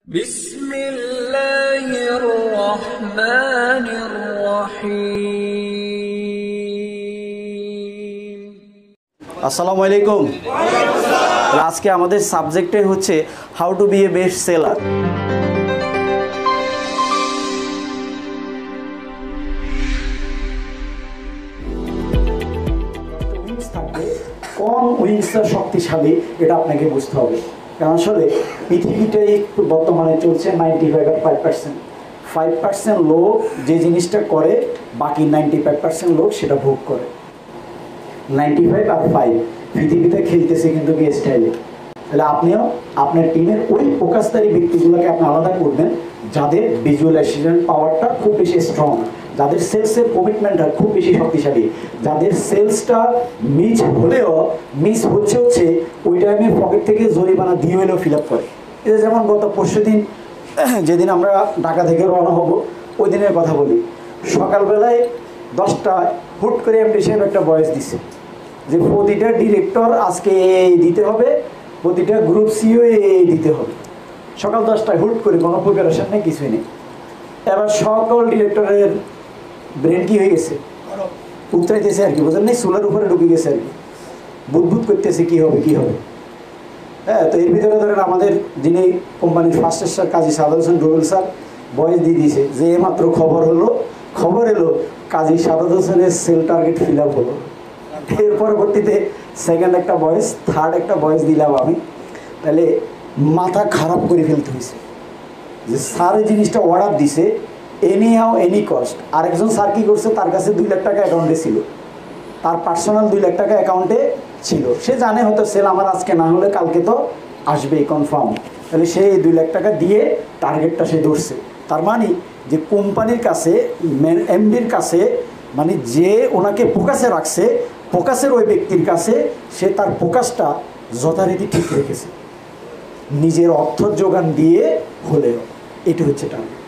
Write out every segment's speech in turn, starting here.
বিসমিল্লাহিররহমানিররহিম। আসসালামু আলাইকুম। আজকে আমাদের সাবজেক্টে হচ্ছে how to be a best seller. Wings থাকবে, কোন উইংসটা শক্তিশালী এটা আপনাকে বুঝতে হবে। কারণ আসলে পৃথিবীটাই বর্তমানে চলছে 95 আর 5% লোক যে জিনিসটা করে, বাকি 95% লোক সেটা ভোগ করে। 95 আর 5 পৃথিবীতে খেলতেছে কিন্তু কি স্টাইলে। তাহলে আপনিও আপনার টিমের ওই ফোকাসদারি ব্যক্তিগুলোকে আপনি আলাদা করবেন যাদের ভিজুয়ালাইজেশন পাওয়ারটা খুব বেশি স্ট্রং, যাদের সেলসের কমিটমেন্টটা খুব বেশি শক্তিশালী, যাদের সেলসটা মিস হচ্ছে ওই টাইমে পকেট থেকে জরিমানা দিয়ে হলেও ফিল আপ করে। এটা যেমন গত পরশুদিন যেদিন আমরা ঢাকা থেকে রওনা হব ওই দিনের কথা বলি। সকালবেলায় 10টায় হুট করে এমডি সাহেব একটা ভয়েস দিছে যে প্রতিটা ডিরেক্টর আজকে এই দিতে হবে, প্রতিটা গ্রুপ সিও এই দিতে হবে। সকাল 10টায় হুট করে কোনো প্রিপারেশন নেই, কিছুই নেই। এবার সকল ডিরেক্টরের ব্রেন কি হয়ে গেছে, উতরাইতেছে আর কি, বোঝেন নাই, চুলার উপরে ঢুকে গেছে আর কি, বুদবুদ করতেছে কি হবে। হ্যাঁ, তো এর ভিতরে ধরেন আমাদের যিনি কোম্পানির ফার্স্ট স্টার কাজী সাদাত হোসেন রুবেল স্যার ভয়েস দিয়ে দিয়েছে যে এইমাত্র খবর এলো কাজী সাদাত হোসেনের সেল টার্গেট ফিল আপ হলো। এর পরবর্তীতে সেকেন্ড একটা ভয়েস, থার্ড একটা ভয়েস দিলাম আমি। তাহলে মাথা খারাপ করে ফেলতে হয়েছে যে স্যার এই জিনিসটা অর্ডার দিছে এনি হাউ এনি কস্ট। আরেকজন স্যার কী করছে, তার কাছে 2 লাখ টাকা অ্যাকাউন্টে ছিল, তার পার্সোনাল 2 লাখ টাকা অ্যাকাউন্টে ছিল। সে জানে হয়তো সেল আমার আজকে না হলে কালকে তো আসবেই কনফার্ম। তাহলে সে 2 লাখ টাকা দিয়ে টার্গেটটা সে ধরছে। তার মানে যে কোম্পানির কাছে এমডির কাছে, মানে যে ওনাকে ফোকাসে রাখছে, ফোকাসের ওই ব্যক্তির কাছে সে তার ফোকাসটা যথারীতি ঠিক রেখেছে, নিজের অর্থ যোগান দিয়ে হলেও। এটি হচ্ছে টার্গেট।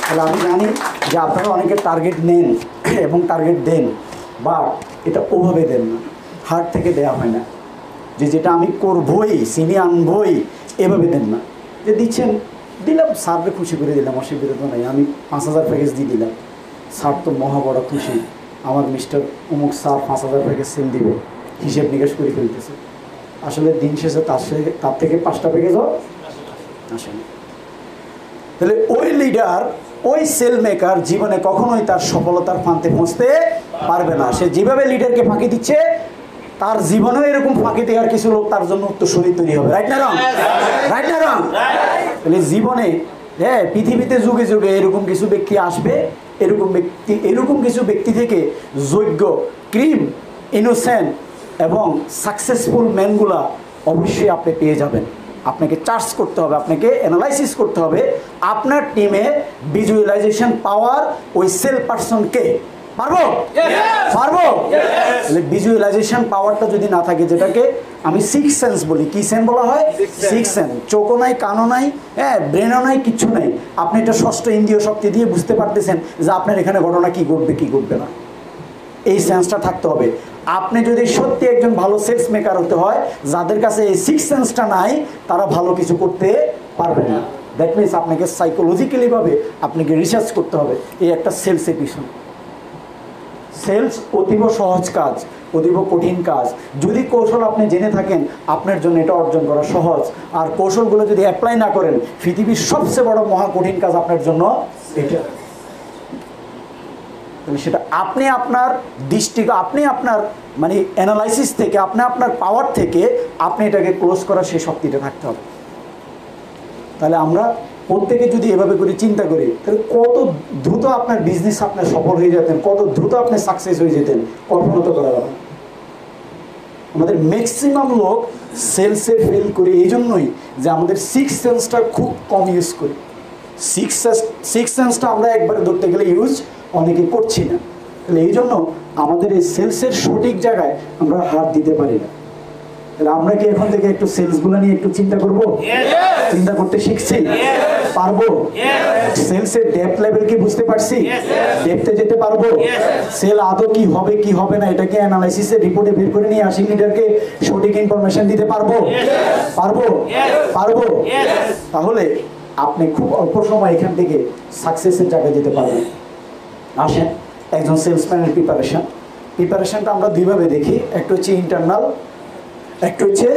তাহলে আমি জানি যে আপনারা অনেকে টার্গেট নেন এবং টার্গেট দেন, বা এটা ওভাবে দেন না, হার্ট থেকে দেওয়া হয় না, যে যেটা আমি করবই, সিনে আনবই, এভাবে দেন না। যে দিচ্ছেন, দিলাম, স্যারকে খুশি করে দিলাম, অসুবিধা তো নাই, আমি 5000 প্যাকেজ দিয়ে দিলাম, স্যার তো মহা বড় খুশি, আমার মিস্টার অমুক স্যার 5000 প্যাকেজ সেল দিবে, হিসেব নিকাশ করে ফেলতেছে। আসলে দিন শেষে তার থেকে 5টা প্যাকেজও আসেনি। তাহলে ওই লিডার, ওই সেল মেকার জীবনে কখনোই তার সফলতার প্রান্তে পৌঁছতে পারবে না। সে যেভাবে লিডারকে ফাঁকি দিচ্ছে, তার জীবনেও এরকম ফাঁকি দেওয়ার কিছু লোক তার জন্য উত্তরসূরি তৈরি হবে। রাইট না রং? তাহলে জীবনে, হ্যাঁ, পৃথিবীতে যুগে যুগে এরকম কিছু ব্যক্তি আসবে, এরকম কিছু ব্যক্তি থেকে যোগ্য, ক্রিম, ইনোসেন্ট এবং সাকসেসফুল ম্যানগুলা অবশ্যই আপনি পেয়ে যাবেন। আপনাকে চার্জ করতে হবে, আপনাকে অ্যানালাইসিস করতে হবে আপনার টিমে ভিজুয়ালাইজেশন পাওয়ার ওই সেল পারসনকে। পারবো? তাহলে ভিজুয়ালাইজেশন পাওয়ারটা যদি না থাকে, যেটাকে আমি 6 সেন্স বলি, কি সেন্স বলা হয়? 6 সেন্স। চোখও নাই, কানও নাই, হ্যাঁ, ব্রেনও নাই, কিচ্ছু নাই, আপনি এটা ষষ্ঠ ইন্দ্রিয় শক্তি দিয়ে বুঝতে পারতেছেন যে আপনার এখানে ঘটনা কি ঘটবে না। এই সেন্সটা থাকতে হবে। আপনি যদি সত্যি একজন ভালো সেলস মেকার হতে হয়, যাদের কাছে এই 6 সেন্সটা নাই, তারা ভালো কিছু করতে পারবে না। দ্যাট মিনস আপনাকে সাইকোলজিক্যালিভাবে আপনাকে রিসার্চ করতে হবে এই একটা সেলসের পিছনে। সেলস অতীব সহজ কাজ, অতীব কঠিন কাজ। যদি কৌশল আপনি জেনে থাকেন, আপনার জন্য এটা অর্জন করা সহজ। আর কৌশলগুলো যদি অ্যাপ্লাই না করেন, পৃথিবীর সবচেয়ে বড় মহা কঠিন কাজ আপনার জন্য এটা। সেটা আপনি আপনার আপনি আপনার মানে অ্যানালাইসিস থেকে, আপনি আপনার পাওয়ার থেকে আপনি এটাকে ক্লোজ করার সেই শক্তিটা থাকতে হবে। তাহলে আমরা প্রত্যেকে যদি এভাবে করে চিন্তা করি, তাহলে কত দ্রুত আপনার বিজনেস আপনার সফল হয়ে যেতেন, কত দ্রুত আপনি সাকসেস হয়ে যেতেন, কল্পনা তো করা যাবে না। আমাদের ম্যাক্সিমাম লোক সেলসে ফেল করে এই জন্যই যে আমাদের 6 সেন্সটা খুব কম ইউজ করি। 6 সেন্সটা আমরা একবারে ধরতে গেলে ইউজ অনেকে করছি না। তাহলে এই জন্য আমাদের এই সেলসের সঠিক জায়গায় আমরা হাত দিতে পারি না। তাহলে আমরা কি এখন থেকে একটু সেলস গুলো নিয়ে একটু চিন্তা করব? চিন্তা করতে শিখছি? পারবো? সেলসের ডেপথ লেভেল কি বুঝতে পারছি? ডেপথে যেতে পারবো? সেল আদৌ কি হবে কি হবে না এটাকে অ্যানালাইসিসে রিপোর্টে বের করে নিয়ে আশি লিডারকে সঠিক ইনফরমেশন দিতে পারবো? পারবো? পারবো? তাহলে আপনি খুব অল্প সময় এখান থেকে সাকসেসের জায়গায় যেতে পারবেন। আসেন, একজন সেলসম্যানের প্রিপারেশনটা আমরা দুইভাবে দেখি, একটা হচ্ছে ইন্টারনাল, একটা হচ্ছে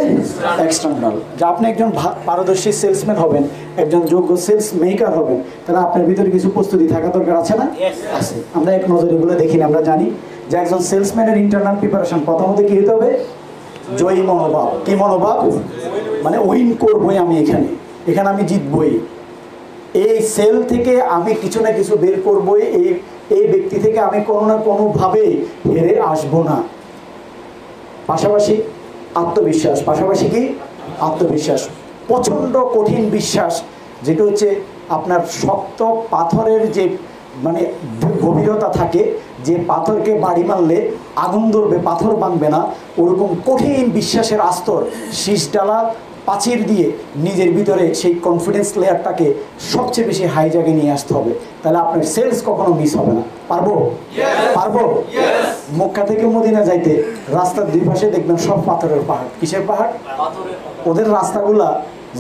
এক্সটার্নাল। যে আপনি একজন পারদর্শী সেলসম্যান হবেন, একজন যোগ্য সেলস মেকার হবেন, তাহলে আপনার ভিতরে কিছু প্রস্তুতি থাকা দরকার আছে না? আছে। আমরা এক নজরে এগুলো দেখি না, আমরা জানি যে একজন সেলসম্যানের ইন্টারনাল প্রিপারেশন প্রথমত কি হতে হবে? জয়ী মনোভাব। কি মনোভাব? মানে উইন করবই আমি, এখানে আমি জিতবই, এই সেল থেকে আমি কিছু না কিছু বের করবই, এই ব্যক্তি থেকে আমি কোনো না কোনোভাবে হেরে আসবো না। পাশাপাশি আত্মবিশ্বাস, পাশাপাশি কি আত্মবিশ্বাস, প্রচণ্ড কঠিন বিশ্বাস, যেটা হচ্ছে আপনার শক্ত পাথরের যে মানে গভীরতা থাকে, যে পাথরকে বাড়ি মারলে আগুন ধরবে পাথর ভাঙবে না, ওরকম কঠিন বিশ্বাসের আস্তর শীষডালা প্রাচীর দিয়ে নিজের ভিতরে সেই কনফিডেন্স লেয়ারটাকে সবচেয়ে বেশি হাই জায়গায় নিয়ে আসতে হবে। তাহলে আপনার সেলস কখনো মিস হবে না। পারবো? পারবো? মক্কা থেকে মদিনা যাইতে রাস্তার দুই পাশে দেখবেন সব পাথরের পাহাড়। কিসের পাহাড়? ওদের রাস্তাগুলা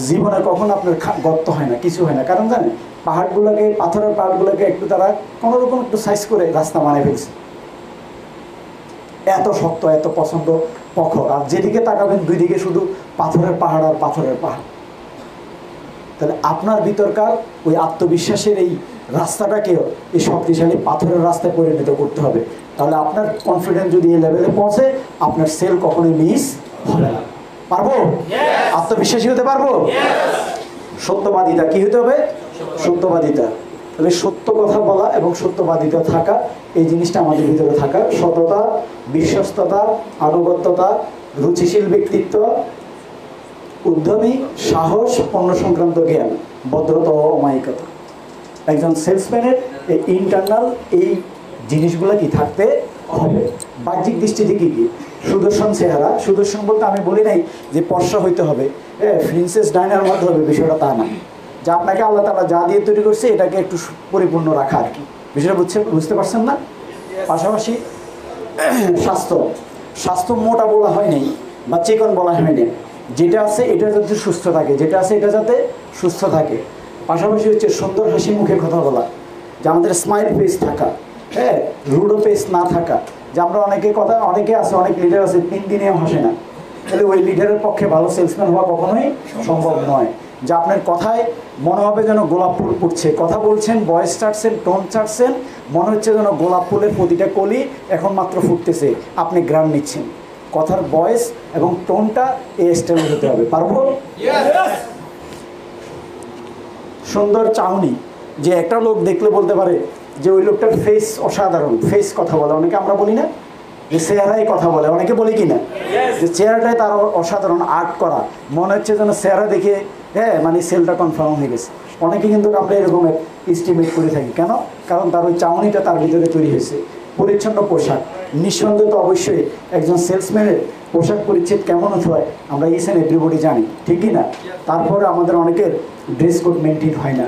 জীবনে কখনো আপনার গর্ত হয় না, কিছু হয় না। কারণ জানেন, পাহাড়গুলোকে, পাথরের পাহাড়গুলোকে একটু তারা কোনোরকম একটু সাইজ করে রাস্তা বানিয়ে ফেলছে। এত শক্ত, এত পছন্দ প্রখর, আর যেদিকে তাকাবেন দুই দিকে শুধু পাথরের পাহাড় আর পাথরের পাহাড়। তাহলে আপনার ভিতরকার ওই আত্মবিশ্বাসের এই রাস্তাটাকেও এই শক্তিশালী পাথরের রাস্তায় পরিণত করতে হবে। তাহলে আপনার কনফিডেন্স যদি এই লেভেলে পৌঁছে, আপনার সেল কখনোই মিস হবে না। পারবো? আত্মবিশ্বাসী হতে পারবো? সত্যবাদিতা কি হতে হবে? সত্যবাদিতা। তাহলে সত্য কথা বলা এবং সত্যবাদিতা থাকা, এই জিনিসটা আমাদের ভিতরে থাকা। সততা, বিশ্বস্ততা, আনুগত্যতা, রুচিশীল ব্যক্তিত্ব, উদ্যমী, সাহস, পণ্য সংক্রান্ত জ্ঞান, ভদ্রতা ও অমায়িকতা। একজন সেলসম্যানের এই ইন্টারনাল এই জিনিসগুলো কি থাকতে হবে। বাহ্যিক দৃষ্টি থেকে কি সুদর্শন চেহারা, সুদর্শন বলতে আমি বলি নাই যে পর্ষা হইতে হবে, প্রিন্সেস ডাইনার মধ্যে হবে, বিষয়টা তা না। যা আপনাকে আল্লাহ তাআলা যা দিয়ে তৈরি করছে এটাকে একটু পরিপূর্ণ রাখা আর কি, বিষয়টা বুঝতে পারছেন না? পাশাপাশি স্বাস্থ্য মোটা বলা হয় নাই বা চিকন বলা হয় নাই, যেটা আছে এটা যাতে সুস্থ থাকে, যেটা আছে এটা যাতে সুস্থ থাকে। পাশাপাশি হচ্ছে সুন্দর হাসি মুখে কথা বলা, যে আমাদের স্মাইল ফেস থাকা, রুডো ফেস না থাকা। যে আমরা অনেকে আছে, অনেক লিডার আছে 3 দিনেও হাসে না, তাহলে ওই লিডারের পক্ষে ভালো সেলসম্যান হওয়া কখনোই সম্ভব নয়। যে আপনার কথায় মনে হবে যেন গোলাপ ফুল ফুটছে, কথা বলছেন, ভয়েস চাটছেন, টোন চাটছেন, মনে হচ্ছে যেন গোলাপ ফুলের প্রতিটা কলি এখন মাত্র ফুটতেছে, আপনি গ্রাম নিচ্ছেন। কথার ভয়েস এবং টোনটা এই স্টাইল হতে হবে। পারবো? সুন্দর চাউনি, যে একটা লোক দেখলে বলতে পারে যে ওই লোকটার ফেস অসাধারণ, ফেস কথা বলে, অনেকে আমরা বলি না যে চেহারাই কথা বলে, অনেকে বলি কি না যে চেহারাটাই তার অসাধারণ আর্ট করা, মনে হচ্ছে যেন চেহারা দেখে মানে সেলটা কনফার্ম হয়ে গেছে। অনেকে কিন্তু আমরা এরকম এস্টিমেট করে থাকি, কেন? কারণ তার ওই চাউনিটা তার ভিতরে তৈরি হয়েছে। পরিচ্ছন্ন পোশাক, নিঃসন্দেহে তো অবশ্যই একজন সেলসম্যানের পোশাক পরিচ্ছদ কেমন হতে হয় আমরা ইচ অ্যান্ড এভরিবডি জানি, ঠিক কি না? তারপরে আমাদের অনেকের ড্রেস কোড মেনটেন হয় না।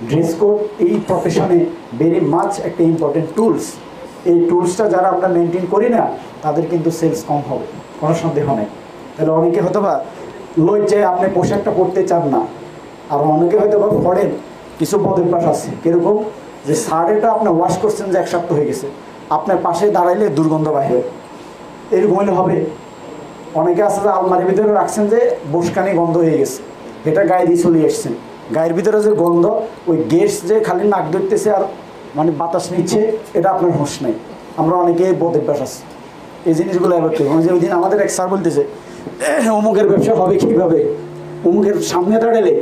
ড্রেস কোড এই প্রফেশনে ভেরি মাচ একটা ইম্পর্টেন্ট টুলস। এই টুলসটা যারা আমরা মেনটেন করি না, তাদের কিন্তু সেলস কম হবে, কোনো সন্দেহ নেই। তাহলে অনেকে হয়তো বা লজ্জায় আপনি পোশাকটা পরতে চান না, আর অনেকে হয়তো বা পড়েন কিছু বদভ্যাস আছে, কীরকম যে শার্টটা আপনি ওয়াশ করছেন যে 1 সপ্তাহ হয়ে গেছে, আপনার পাশে দাঁড়াইলে দুর্গন্ধ বাইরে, এরকম হলে হবে। অনেকে আছে যে আলমারির ভিতরে রাখছেন যে বসকানি গন্ধ হয়ে গেছে, এটা গায়ে দিয়ে চলে এসছেন, গায়ের ভিতরে যে গন্ধ, ওই গ্যাস যে খালি নাক ধরতেছে আর মানে বাতাস নিচ্ছে, এটা আপনার হোশ নাই। আমরা অনেকে বদভ্যাস আছে, এই জিনিসগুলো এবার যে ওই দিন আমাদের এক স্যার বলতেছে অমুকের ব্যবসা হবে কীভাবে, অমুকের সামনে দাঁড়ালে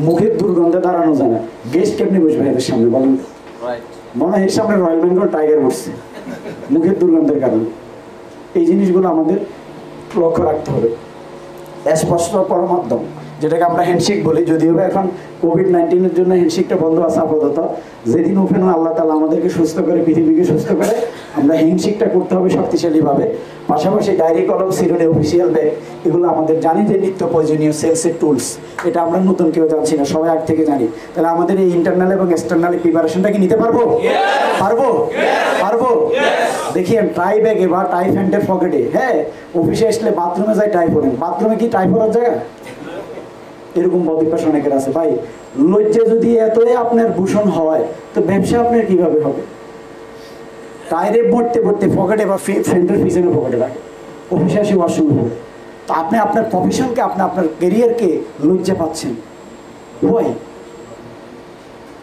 মুখের দুর্গন্ধে দাঁড়ানো যায় না, গেস্ট কেমনি বসবে এদের সামনে বলেন? মনে হয় এর সামনে রয়্যাল বেঙ্গল টাইগার বসছে মুখের দুর্গন্ধের কারণে। এই জিনিসগুলো আমাদের লক্ষ্য রাখতে হবে। স্পষ্ট পরমাধ্যম, যেটাকে আমরা হ্যান্ডশেক বলি, যদিও এখন কোভিড-19 জন্য হ্যান্ডশেকটা বন্ধ আছে আপাতত। যেদিন ওপেন আল্লাহ তাআলা আমাদেরকে সুস্থ করে, পৃথিবীকে সুস্থ করে, আমরা হ্যান্ডশেকটা করতে হবে শক্তিশালীভাবে। পাশাপাশি ডায়েরি কলম, সিরোনে অফিসিয়াল ব্যাগ, এগুলো আমাদের জানি যে নিত্য প্রয়োজনীয় সেলসের টুলস। এটা আমরা নতুন কেউ জানছি না, সবাই আগ থেকে জানি। তাহলে আমাদের এই ইন্টারনাল এবং এক্সটার্নাল প্রিপারেশনটা কি নিতে পারবো? পারবো? পারবো? দেখিয়েন টাই ব্যাগে বা টাই প্যান্টের পকেটে, হ্যাঁ, অফিসে আসলে বাথরুমে যাই টাই পরেন, বাথরুমে কি টাই পরার জায়গা? এরকম বদিপাস অনেকের আছে। ভাই, লজ্জা যদি এতই আপনার ভূষণ হয় তো ব্যবসা আপনার কিভাবে হবে? টাইরে ভরতে ভরতে পকেটে বা ফ্রেন্ডের পিছনে পকেটে রাখে, অফিসে আসে ওয়াশরুম হবে। তো আপনি আপনার প্রফেশনকে, আপনি আপনার ক্যারিয়ারকে লজ্জা পাচ্ছেন। ওই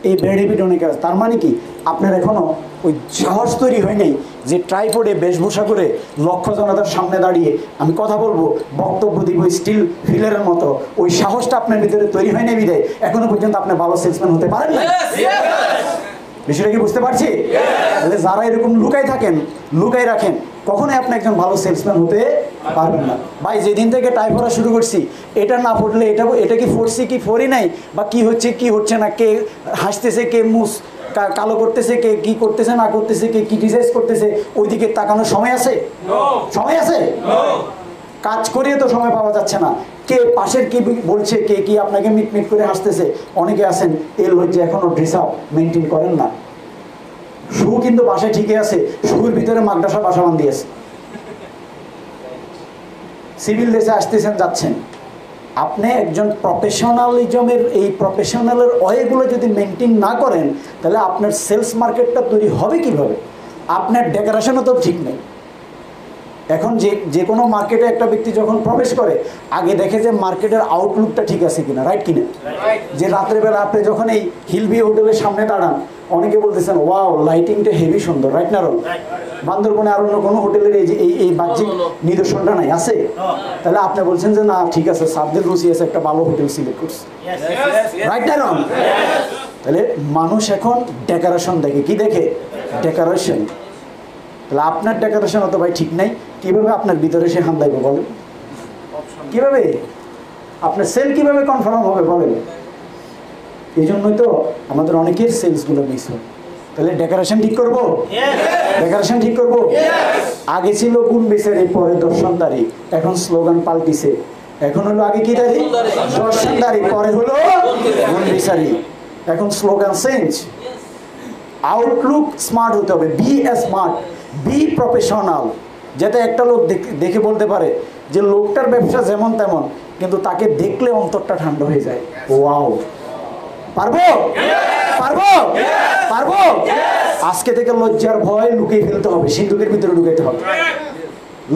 এই ব্যাড হ্যাবিট অনেকে আছে। তার মানে কি আপনার এখনো ওই সাহস তৈরি হয় নাই যে ট্রাইপডে বেশভূষা করে লক্ষ জনতার সামনে দাঁড়িয়ে আমি কথা বলবো, বক্তব্য দিব স্টিল ফিলারের মতো, ওই সাহসটা আপনার ভিতরে তৈরি হয় নাই বিধায় এখনো পর্যন্ত আপনি ভালো সেলসম্যান হতে পারেন না। বিষয়টা কি বুঝতে পারছি? তাহলে যারা এরকম লুকাই থাকেন, লুকাই রাখেন, কখনোই আপনি একজন ভালো সেলসম্যান হতে পারবেন না। ভাই, যেদিন থেকে টাই পড়া শুরু করছি, এটা না পড়লে এটা কি পড়ছি কি পড়ি নাই, বা কি হচ্ছে কি হচ্ছে না, কে হাসতেছে কে মুস কালো করতেছে, কে কি করতেছে না করতেছে, কে ক্রিটিসাইজ করতেছে, ওইদিকে তাকানোর সময় আছে? সময় আছে? কাজ করিয়ে তো সময় পাওয়া যাচ্ছে না। কে পাশের কি বলছে, কে কি আপনাকে মিটমিট করে হাসতেছে, অনেকে আছেন এই লজ্জা এখনো ড্রেস আপ মেনটেন করেন না। শু কিন্তু বাসায় ঠিকই আছে, শুর ভিতরে মাদ্রাসা বাসা বান্ধি আছে। সিভিল দেশে আসতেছেন যাচ্ছেন, আপনি একজন প্রফেশনালিজমের এই প্রফেশনালের ওয়েগুলো যদি মেনটেন না করেন তাহলে আপনার সেলস মার্কেটটা তৈরি হবে কিভাবে? আপনার ডেকোরেশনও তো ঠিক নেই। এখন যে কোনো মার্কেটে একটা ব্যক্তি যখন প্রবেশ করে আগে দেখে যে মার্কেটের আউটলুকটা ঠিক আছে কিনা, রাইট কিনা। যে রাত্রেবেলা আপনি যখন এই হিলবি হোটেলের সামনে দাঁড়ান, অনেকে বলতেছেন ওয়াও লাইটিংটা হেভি সুন্দর, রাইট না রং? বান্দরবনে আর অন্য কোনো হোটেলের এই যে এই বাহ্যিক নিদর্শনটা নাই, আছে? তাহলে আপনি বলছেন যে না ঠিক আছে, সাবজেক্ট রুচি আছে, একটা ভালো হোটেল সিলেক্ট করছে, রাইট না রং? তাহলে মানুষ এখন ডেকোরেশন দেখে, কি দেখে? ডেকোরেশন। তাহলে আপনার ডেকোরেশন অত ভাই ঠিক নাই, কিভাবে আপনার ভিতরে সে হান দেবে বলেন? কিভাবে আপনার সেল কিভাবে কনফার্ম হবে বলেন? এই জন্যই তো আমাদের অনেকের সেলসগুলো মিস হয়। তাহলে ডেকোরেশন ঠিক করবো, ডেকোরেশন ঠিক করবো। আগে ছিল গুণ বিচারি, পরে দর্শনদারি, এখন স্লোগান পাল্টিছে। এখন হলো আগে কি দাঁড়ি? দর্শনদারি, পরে হলো গুণ বিচারি। এখন স্লোগান চেঞ্জ। আউটলুক স্মার্ট হতে হবে, be a smart, be professional, যাতে একটা লোক দেখে বলতে পারে যে লোকটার ব্যবসা যেমন তেমন, কিন্তু তাকে দেখলে অন্তরটা ঠান্ডা হয়ে যায়। ওয়াও, পারবো? পারবো? পারবো? আজকে থেকে লজ্জার ভয় লুকিয়ে ফেলতে হবে, সিন্ধুকের ভিতরে ঢুকাতে হবে।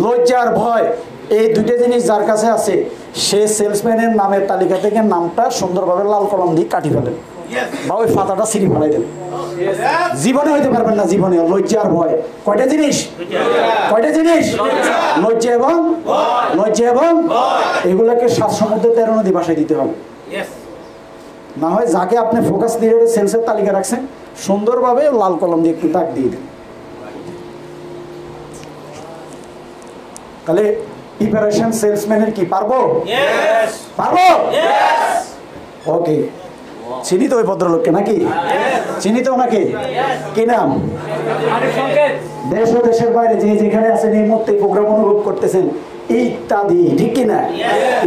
লজ্জার ভয়, এই দুটো জিনিস যার কাছে আছে সে সেলসম্যানের নামের তালিকা থেকে নামটা সুন্দরভাবে লাল কলম দিয়ে কাটি ফেলেন, বা ওই পাতাটা সিঁড়ি ফেলাই দেন। জীবনে হইতে পারবেন না, জীবনে। লজ্জার ভয় কয়টা জিনিস? কয়টা জিনিস? লজ্জা এবং লজ্জা এবং এগুলোকে 7 সমুদ্র 13 নদী ভাষায় দিতে হবে। না হয় যাকে আপনি ফোকাস দিয়ে সেলসের তালিকা রাখছেন সুন্দরভাবে লাল কলম দিয়ে একটু দাগ দিয়ে দেন। তাহলে প্রিপারেশন সেলসম্যানের কি পারবো? পারবো? ওকে, চিনি তো ওই ভদ্রলোককে নাকি? চিনি তো ওনাকে। কি নাম? দেশ ও দেশের বাইরে যে যেখানে আছেন এই মুহূর্তে প্রোগ্রাম অনুভব করতেছেন, ইত্যাদি, ঠিক কিনা?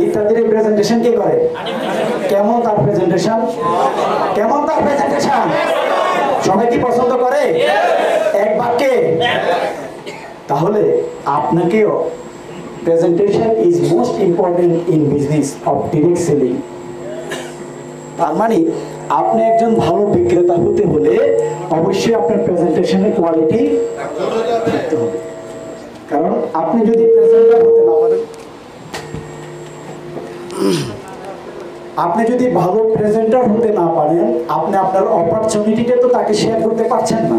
ইত্যাদির প্রেজেন্টেশন কে করে? কেমন তার প্রেজেন্টেশন? কেমন তার প্রেজেন্টেশন? সবাই কি পছন্দ করে? এক বাক্যে? তাহলে আপনাকেও presentation is most important in business of direct selling. তার মানে আপনি একজন ভালো বিক্রেতা হতে হলে অবশ্যই আপনার প্রেজেন্টেশনের কোয়ালিটি থাকতে হবে। কারণ আপনি যদি প্রেজেন্টার হতে না পারেন, আপনি যদি ভালো প্রেজেন্টার হতে না পারেন, আপনি আপনার অপরচুনিটিটা তো তাকে শেয়ার করতে পারছেন না।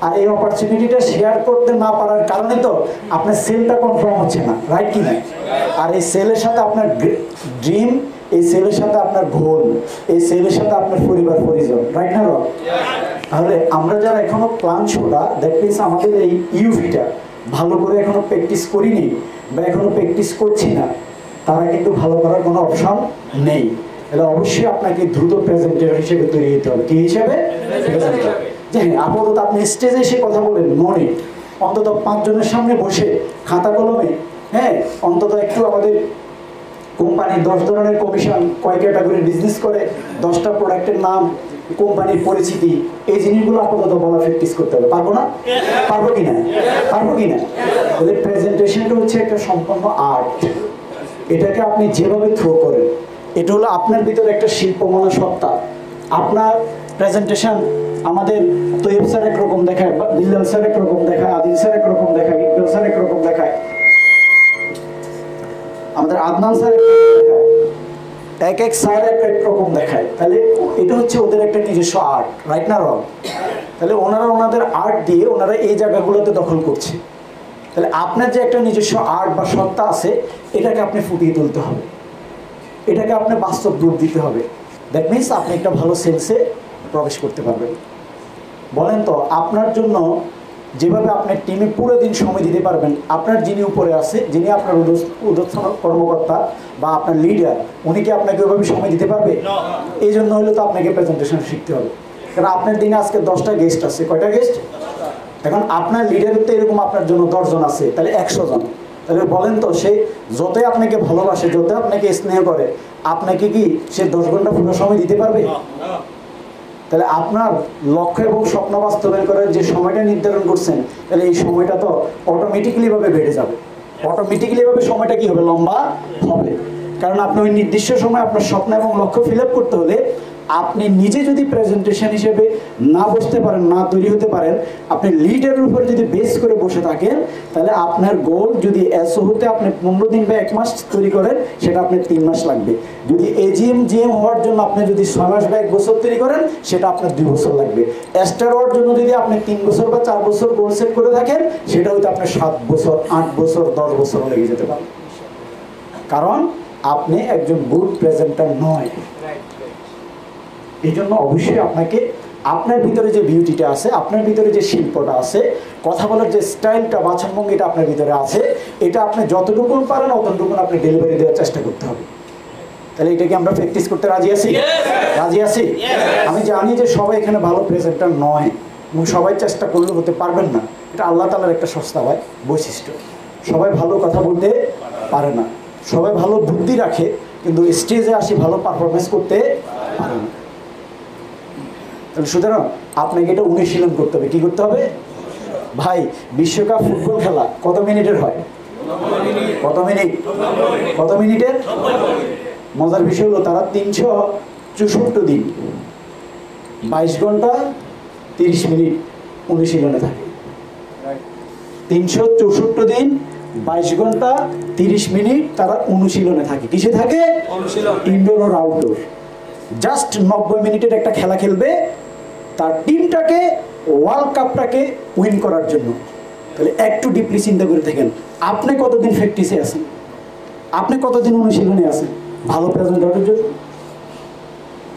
আর এই অপরচুনিটিটা শেয়ার করতে না পারার কারণে তো আপনার সেলটা কনফার্ম হচ্ছে না, রাইট কি না? আর এই সেলের সাথে আপনার ড্রিম, এই সেলের সাথে আপনার গোল, এই সেলের সাথে আপনার পরিবার পরিজন, রাইট না রং? তাহলে আমরা যারা এখনো প্ল্যান শোটা, দ্যাট মিনস আমাদের এই ইউভিটা ভালো করে এখনো প্র্যাকটিস করিনি বা এখনো প্র্যাকটিস করছি না, তারা কিন্তু ভালো করার কোনো অপশন নেই। তাহলে অবশ্যই আপনাকে দ্রুত প্রেজেন্টার হিসেবে তৈরি হতে হবে। কি হিসেবে? যে হ্যাঁ, আপাতত আপনি স্টেজে এসে কথা বলেন মনে, অন্তত 5 জনের সামনে বসে খাতা কলমে, হ্যাঁ, অন্তত একটু আমাদের কোম্পানির 10 ধরনের কমিশন, কয় ক্যাটাগরি বিজনেস করে, 10টা প্রোডাক্টের নাম, কোম্পানির পরিচিতি, এই জিনিসগুলো আপাতত বলা প্র্যাকটিস করতে হবে। পারবো না? পারবো কিনা? পারবো কিনা? তাহলে প্রেজেন্টেশনটা হচ্ছে একটা সম্পূর্ণ আর্ট। এটাকে আপনি যেভাবে থ্রো করেন, এটা হলো আপনার ভিতরে একটা শিল্পমনা সত্তা। আপনার প্রেজেন্টেশন আমাদের তৈয়ব স্যার একরকম দেখায়, বিল্লাল স্যার একরকম দেখায়, আদিল স্যার একরকম দেখায়, ইকবাল স্যার একরকম দেখায়, আমাদের আদনান স্যার এক এক স্যার এক রকম দেখায়। তাহলে এটা হচ্ছে ওদের একটা নিজস্ব আর্ট, রাইট না রং? তাহলে ওনারা ওনাদের আর্ট দিয়ে ওনারা এই জায়গাগুলোতে দখল করছে। তাহলে আপনার যে একটা নিজস্ব আর্ট বা সত্তা আছে, এটাকে আপনি ফুটিয়ে তুলতে হবে, এটাকে আপনি বাস্তব রূপ দিতে হবে। দ্যাট মিনস আপনি একটা ভালো সেলসে প্রবেশ করতে পারবেন। বলেন তো, আপনার জন্য যেভাবে আপনার টিমে পুরো দিন সময় দিতে পারবেন, আপনার যিনি উপরে আছে, যিনি আপনার ঊর্ধ্বতন কর্মকর্তা বা আপনার লিডার, উনি কি আপনাকে ওইভাবে সময় দিতে পারবে? এই জন্য হলে তো আপনাকে প্রেজেন্টেশন শিখতে হবে। কারণ আপনার দিনে আজকে 10টা গেস্ট আছে, কয়টা গেস্ট? এখন আপনার লিডারের তো এরকম আপনার জন্য 10 জন আছে, তাহলে 100 জন। তাহলে বলেন তো, সে যতই আপনাকে ভালোবাসে, যতই আপনাকে স্নেহ করে, আপনাকে কি সে 10 ঘন্টা পুরো সময় দিতে পারবে? তাহলে আপনার লক্ষ্য এবং স্বপ্ন বাস্তবায়ন করার যে সময়টা নির্ধারণ করছেন, তাহলে এই সময়টা তো অটোমেটিক্যালি ভাবে বেড়ে যাবে। অটোমেটিক্যালি ভাবে সময়টা কি হবে? লম্বা হবে। কারণ আপনি ওই নির্দিষ্ট সময় আপনার স্বপ্ন এবং লক্ষ্য ফিল আপ করতে হলে আপনি নিজে যদি প্রেজেন্টেশন হিসেবে না বসতে পারেন, না তৈরি হতে পারেন, আপনি লিডারের উপরে যদি বেস করে বসে থাকেন, তাহলে আপনার গোল যদি এসও হতে আপনি 15 দিন বা 1 মাস তৈরি করেন, সেটা আপনার 3 মাস লাগবে। যদি এজিএম জিএম হওয়ার জন্য আপনি যদি 6 মাস বা 1 বছর তৈরি করেন, সেটা আপনার 2 বছর লাগবে। স্টার হওয়ার জন্য যদি আপনি 3 বছর বা 4 বছর গোল সেট করে থাকেন, সেটা হয়তো আপনার 7 বছর, 8 বছর, 10 বছর লেগে যেতে পারে। কারণ আপনি একজন গুড প্রেজেন্টার নয়। এই জন্য অবশ্যই আপনাকে আপনার ভিতরে যে বিউটিটা আছে, আপনার ভিতরে যে শিল্পটা আছে, কথা বলার যে স্টাইলটা, বাচনভঙ্গিটা আপনার ভিতরে আছে, এটা আপনি যতটুকু পারেন অতটুকু আপনি ডেলিভারি দেওয়ার চেষ্টা করতে হবে। তাহলে এটাকে আমরা প্র্যাকটিস করতে রাজি আছি? রাজি আছি? আমি জানি যে সবাই এখানে ভালো প্রেজেন্টার নয় এবং সবাই চেষ্টা করলে হতে পারবেন না। এটা আল্লাহ তাআলার একটা সস্তা ভাই বৈশিষ্ট্য। সবাই ভালো কথা বলতে পারে না, সবাই ভালো বুদ্ধি রাখে, কিন্তু স্টেজে আসি ভালো পারফরমেন্স করতে পারে না। তাহলে সুতরাং আপনাকে এটা অনুশীলন করতে হবে। কি করতে হবে ভাই? বিশ্বকাপ ফুটবল খেলা কত মিনিটের হয়? কত মিনিট? কত মিনিটের? মজার বিষয় হলো তারা 364 দিন 22 ঘন্টা 30 মিনিট অনুশীলনে থাকে। 364 দিন 22 ঘন্টা 30 মিনিট তারা অনুশীলনে থাকে। কিসে থাকে? ইনডোর আর আউটডোর। জাস্ট 90 মিনিটের একটা খেলা খেলবে তার টিমটাকে ওয়ার্ল্ড কাপটাকে উইন করার জন্য। তাহলে একটু ডিপলি চিন্তা করে থাকেন, আপনি কতদিন প্র্যাকটিসে আছেন? আপনি কতদিন অনুশীলনে আছেন ভালো প্রেজেন্টারের জন্য?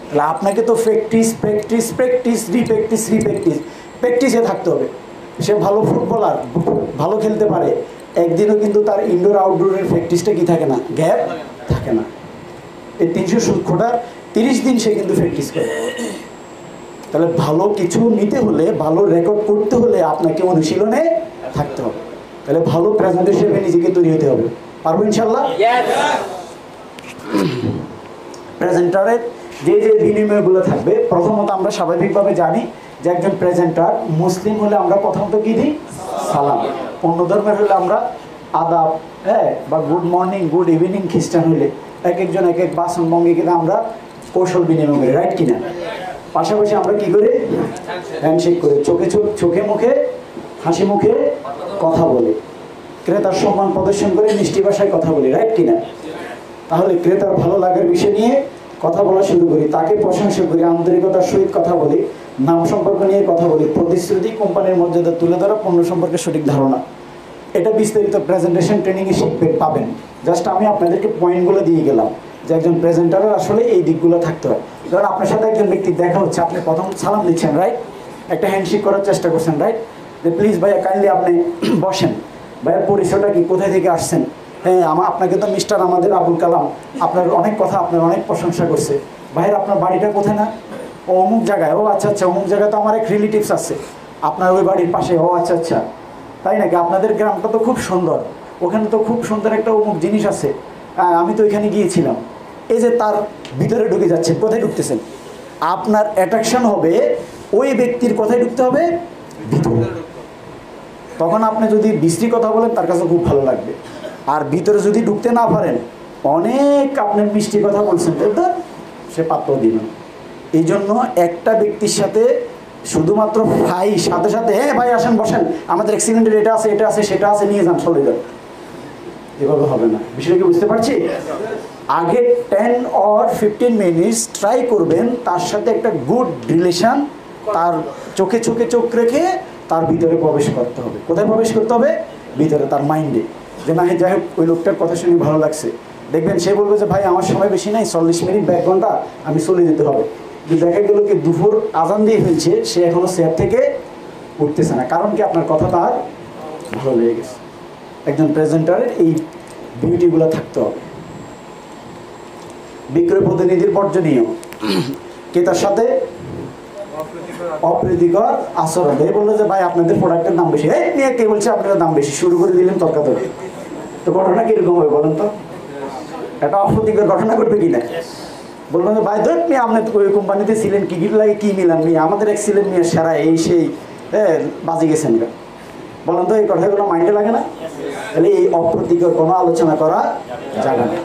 তাহলে আপনাকে তো প্র্যাকটিস প্র্যাকটিস প্র্যাকটিস রিপ্র্যাকটিস রিপ্র্যাকটিস প্র্যাকটিসে থাকতে হবে। সে ভালো ফুটবলার, ভালো খেলতে পারে, একদিনও কিন্তু তার ইনডোর আউটডোরের প্র্যাকটিসটা কি থাকে না, গ্যাপ থাকে না। এই 330 দিন সে কিন্তু প্র্যাকটিস করে। তাহলে ভালো কিছু নিতে হলে, ভালো রেকর্ড করতে হলে আপনাকে অনুশীলনে থাকতে হবে। তাহলে ভালো প্রেজেন্টার হিসেবে নিজেকে তৈরি হতে হবে। পারবো ইনশাল্লাহ? প্রেজেন্টারের যে যে বিনিময়গুলো থাকবে, প্রথমত আমরা স্বাভাবিকভাবে জানি যে একজন প্রেজেন্টার মুসলিম হলে আমরা প্রথমত কি দিই? সালাম। অন্য ধর্মের হলে আমরা আদাব, হ্যাঁ, বা গুড মর্নিং, গুড ইভিনিং। খ্রিস্টান হলে এক একজন এক এক বাসনভঙ্গি কিন্তু আমরা কৌশল বিনিময় করি, রাইট কিনা? পাশাপাশি আমরা কি করি? হ্যান্ডশেক করে, চোখে মুখে হাসি মুখে কথা বলি, ক্রেতার সম্মান প্রদর্শন করে মিষ্টি ভাষায় কথা বলি, রাইট কিনা? তাহলে ক্রেতার ভালো লাগার বিষয় নিয়ে কথা বলা শুরু করি, তাকে প্রশংসা করি, আন্তরিকতার সহিত কথা বলি, নাম সম্পর্ক নিয়ে কথা বলি, প্রতিশ্রুতি, কোম্পানির মর্যাদা তুলে ধরা, পণ্য সম্পর্কে সঠিক ধারণা। এটা বিস্তারিত প্রেজেন্টেশন ট্রেনিংয়ে শিখবেন, পাবেন। জাস্ট আমি আপনাদেরকে পয়েন্টগুলো দিয়ে গেলাম যে একজন প্রেজেন্টারের আসলে এই দিকগুলো থাকতে হয়। ধরুন আপনার সাথে একজন ব্যক্তি দেখা হচ্ছে, আপনি প্রথম সালাম দিচ্ছেন, রাইট? একটা হ্যান্ডশেক করার চেষ্টা করছেন, রাইট? যে প্লিজ ভাইয়া কাইন্ডলি আপনি বসেন, ভাইয়া পরিচয়টা কি, কোথায় থেকে আসছেন? হ্যাঁ, আপনাকে তো মিস্টার আমাদের আবুল কালাম আপনার অনেক কথা, আপনার অনেক প্রশংসা করছে। ভাইয়ের আপনার বাড়িটা কোথায়? না ও অমুক জায়গায়। ও আচ্ছা আচ্ছা, অমুক জায়গায় তো আমার এক রিলেটিভস আছে, আপনার ওই বাড়ির পাশে। ও আচ্ছা আচ্ছা, তাই নাকি? আপনাদের গ্রামটা তো খুব সুন্দর, ওখানে তো খুব সুন্দর একটা অমুক জিনিস আছে, আমি তো ওইখানে গিয়েছিলাম। এই যে তার ভিতরে ঢুকে যাচ্ছেন, কোথায় ঢুকতেছেন? আপনার অ্যাট্রাকশন হবে ওই ব্যক্তির কোথায় ঢুকতে হবে? ভিতরে। তখন আপনি যদি বিশ্রী কথা বলেন তার কাছে খুব ভালো লাগবে। আর ভিতরে যদি ঢুকতে না পারেন, অনেক আপনার মিষ্টি কথা বলছেন তো সে পাত্র দিবেন। এই জন্য একটা ব্যক্তির সাথে শুধুমাত্র ভাই সাথে সাথে হ্যাঁ ভাই আসেন বসেন, আমাদের অ্যাক্সিডেন্টের এটা আছে এটা আছে সেটা আছে নিয়ে যান চলে যান, এভাবে হবে না। বিষয়টা কি বুঝতে পারছি? আগে 10 or 15 মিনিটস ট্রাই করবেন তার সাথে একটা গুড রিলেশন, তার চোখে চোখে চোখ রেখে তার ভিতরে প্রবেশ করতে হবে। কোথায় প্রবেশ করতে হবে? ভিতরে, তার মাইন্ডে। যে না যাই হোক ওই লোকটার কথা শুনে ভালো লাগছে, দেখবেন সে বলবে যে ভাই আমার সময় বেশি নাই, 40 মিনিট বা 1 ঘন্টা আমি চলে যেতে হবে। কিন্তু দেখা গেল কি দুপুর আজান দিয়ে ফেলছে, সে এখনো চেয়ার থেকে উঠতেছে না। কারণ কি? আপনার কথা তার ভালো লেগে গেছে। একজন প্রেজেন্টারের এই বিউটিগুলো থাকতে হবে। বিক্রয় প্রতিনিধির বর্জনীয় ক্রেতার সাথে অপ্রীতিকর আচরণ। এই বললো যে ভাই আপনাদের প্রোডাক্টের দাম বেশি, এই নিয়ে কে বলছে আপনাদের দাম বেশি, শুরু করে দিলেন তর্কাতর্কি। তো ঘটনা কিরকম হবে বলেন তো? একটা অপ্রীতিকর ঘটনা ঘটবে কিনা? বলবেন যে ভাই ধর নিয়ে আপনি ওই কোম্পানিতে ছিলেন, কি লাগে কি মিলান নিয়ে আমাদের এক ছিলেন নিয়ে সেরা এই সেই বাজি গেছেন। বলেন তো এই কথাগুলো মাইন্ডে লাগে না? তাহলে এই অপ্রীতিকর কোনো আলোচনা করা যাবে না।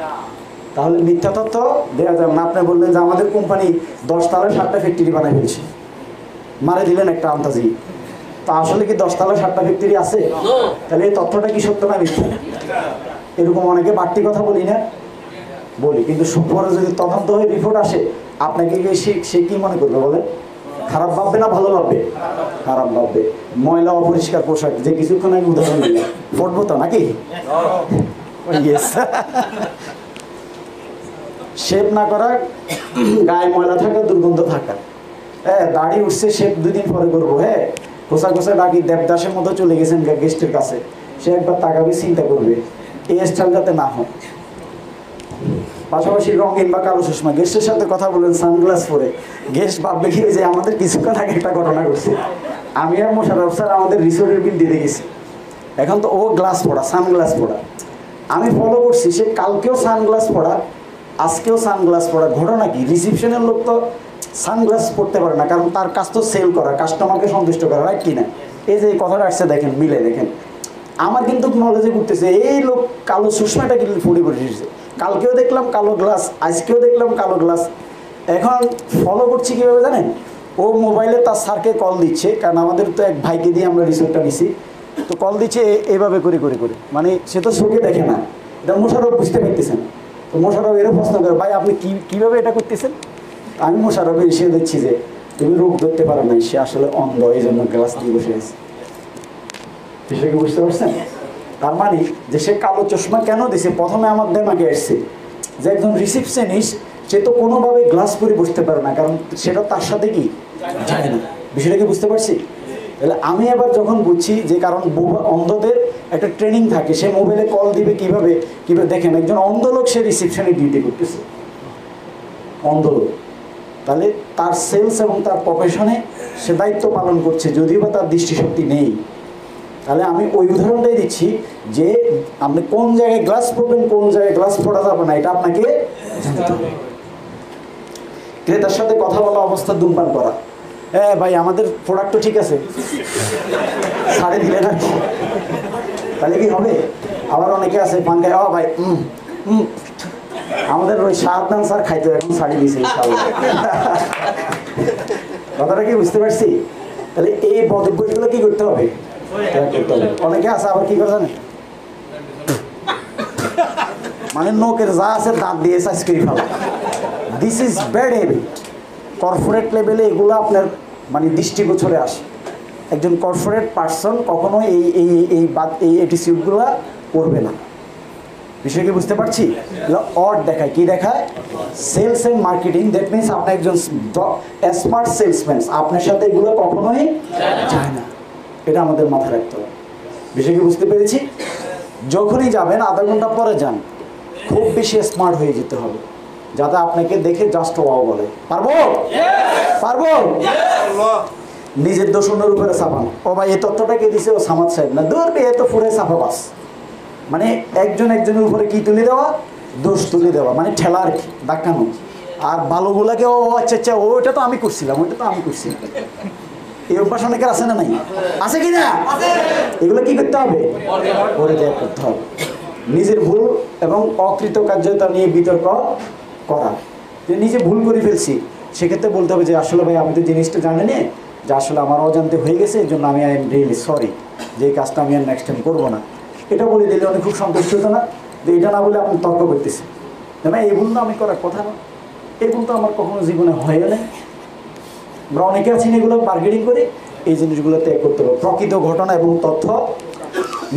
তাহলে মিথ্যা তথ্য দেওয়া যাবে না। আপনি বললেন যে আমাদের কোম্পানি 10 তলায় 7টা ফ্যাক্টরি বানাই ফেলছে, মারে দিলেন একটা আন্তাজি। তা আসলে কি 10 তলায় 7টা ফ্যাক্টরি আছে? তাহলে এই তথ্যটা কি সত্য না মিথ্যা? এরকম অনেকে বাড়তি কথা বলি না, বলি, কিন্তু পরে যদি তদন্ত হয়ে রিপোর্ট আসে আপনাকে সে কি মনে করবে বলেন? খারাপ ভাববে না ভালো ভাববে? খারাপ ভাববে। ময়লা অপরিষ্কার পোশাক, যে কিছুক্ষণ আগে উদাহরণ দিল, পড়বো তো নাকি? শেভ না করা, গায়ে ময়লা থাকা, দুর্গন্ধ থাকা, হ্যাঁ দাড়ি উঠছে শেভ 2 দিন পরে করবো, হ্যাঁ খোসা খোসা ডাকি দেবদাসের মতো চলে গেছেন গেস্টের কাছে, সে একবার তাকাবে চিন্তা করবে এই স্টাইল যাতে না হয়। পাশাপাশি রঙিন বা কালো চশমা, গেস্টের সাথে কথা বলেন সানগ্লাস পরে, গেস্ট ভাববে কি যে আমাদের কিছুক্ষণ আগে একটা ঘটনা ঘটছে, আমি আর মোশাররফ স্যার আমাদের রিসোর্টের বিল দিতে গেছি, এখন তো ও গ্লাস পড়া, সানগ্লাস পড়া, আমি ফলো করছি সে কালকেও সানগ্লাস পড়া, আজকেও সানগ্লাস পড়া। ঘটনা কি? রিসিপশনের লোক তো সানগ্লাস পড়তে পারে না, কারণ তার কাজ তো সেল করা, কাস্টমারকে সন্তুষ্ট করা, রাইট কিনা? এই যে কথাটা আসছে দেখেন, মিলে দেখেন। আমার কিন্তু নলেজে ঘুরতেছে এই লোক কালো চশমাটা কিন্তু পড়ে পড়েছে, কালকেও দেখলাম কালো গ্লাস, আজকেও দেখলাম কালো গ্লাস। এখন ফলো করছি কীভাবে জানেন? ও মোবাইলে তার স্যারকে কল দিচ্ছে, কারণ আমাদের তো এক ভাইকে দিয়ে আমরা রিসোর্টটা নিছি, তো কল দিচ্ছে এভাবে করে করে করে, মানে সে তো চোখে দেখে না, এটা মোশাররফ বুঝতে পারতেছেন। তো মোশাররফ এরও প্রশ্ন করে ভাই আপনি কীভাবে এটা করতেছেন? আমি মোশাররফে এসে দেখছি যে তুমি রোগ ধরতে পারো নাই, সে আসলে অন্ধ, এই জন্য গ্লাস দিয়ে বসে আছে। বিষয়কে বুঝতে পারছেন? তার মানে যে সে কালো চশমা কেন দিছে, প্রথমে আমার দেমাগে আসছে যে একজন রিসিপশনিস্ট সে তো কোনোভাবে গ্লাস পরে বসতে পারে না, কারণ সেটা তার সাথে কি যায় না। বিষয়টা কি বুঝতে পারছি? তাহলে আমি আবার যখন বুঝছি যে কারণ অন্ধদের একটা ট্রেনিং থাকে, সে মোবাইলে কল দিবে কিভাবে কিভাবে, দেখেন একজন অন্ধ লোক সে রিসিপশনে ডিউটি করতেছে, অন্ধ লোক, তাহলে তার সেলস এবং তার প্রফেশনে সে দায়িত্ব পালন করছে, যদিও বা তার দৃষ্টিশক্তি নেই। তাহলে আমি ওই উদাহরণটাই দিচ্ছি যে আপনি কোন জায়গায় গ্লাস পড়বেন, কোন জায়গায় গ্লাস পড়া যাবে না, এটা আপনাকে জানতে হবে। ক্রেতার সাথে কথা বলা অবস্থা ধূমপান করা, হ্যাঁ ভাই আমাদের প্রোডাক্ট তো ঠিক আছে, ছাড়ে দিলে না, তাহলে কি হবে? আবার অনেকে আছে পান খায়, ভাই আমাদের ওই শাহদান স্যার খাইতো, এখন ছাড়িয়ে দিয়েছে কথাটা কি বুঝতে পারছি? তাহলে এই পদক্ষেপগুলো কি করতে হবে? অনেকে আছে আবার কি করে জানেন, মানে নোকের যা আছে দাঁত দিয়ে সাইজ করে ফেলা। This is bad habit. Corporate লেভেলে এগুলো আপনার মানে দৃষ্টিগোচরে আসে। একজন কর্পোরেট পার্সন কখনো এই অ্যাটিটিউডগুলো করবে না। বিষয় কি বুঝতে পারছি? অড দেখায়, কি দেখায়? Sales and marketing, that means আপনি একজন স্মার্ট সেলসম্যান, আপনার সাথে এগুলো কখনোই যায় না, এটা আমাদের মাথায় রাখতে হবে। বিষয় কি বুঝতে পেরেছি? যখনই যাবেন আধা ঘন্টা পরে যান, খুব বেশি স্মার্ট হয়ে যেতে হবে, যাতে আপনাকে দেখে জাস্ট ওয়াও বলে, পারবো পারবো। নিজের দোষ অন্যের উপরে চাপানো। ও ভাই এই তথ্যটা কে দিছে? ও সামাদ সাহেব না, দূর এ তো পুরো সাফাবাস। মানে একজন একজনের উপরে কি তুলে দেওয়া, দোষ তুলে দেওয়া, মানে ঠেলা আর কি, ধাক্কানো। আর ভালোগুলাকে ও আচ্ছা আচ্ছা ওইটা তো আমি করছিলাম, ওইটা তো আমি করছিলাম। এই অভ্যাস অনেকের আছে না নাই? আছে কি না? এগুলো কি করতে হবে? করে দেওয়া করতে হবে। নিজের ভুল এবং অকৃতকার্যতা নিয়ে বিতর্ক করা, যে নিজে ভুল করে ফেলছি সেক্ষেত্রে বলতে হবে যে আসলে ভাই আমি তো জিনিসটা জানি না, যে আসলে আমার অজান্তে হয়ে গেছে, এই জন্য আমি আই এম রিয়েলি সরি, যে এই কাজটা আমি আর নেক্সট টাইম করবো না। এটা বলে দিলে অনেক খুব সন্তুষ্ট হতো না, যে এটা না বলে আপনি তর্ক করতেছেন, না এই ভুল না আমি করার কথা না, এই ভুল তো আমার কখনো জীবনে হয়ে নেই। আমরা অনেকে আছি এগুলো বার্গেনিং করে এই জিনিসগুলো ত্যাগ করতে হবে। প্রকৃত ঘটনা এবং তথ্য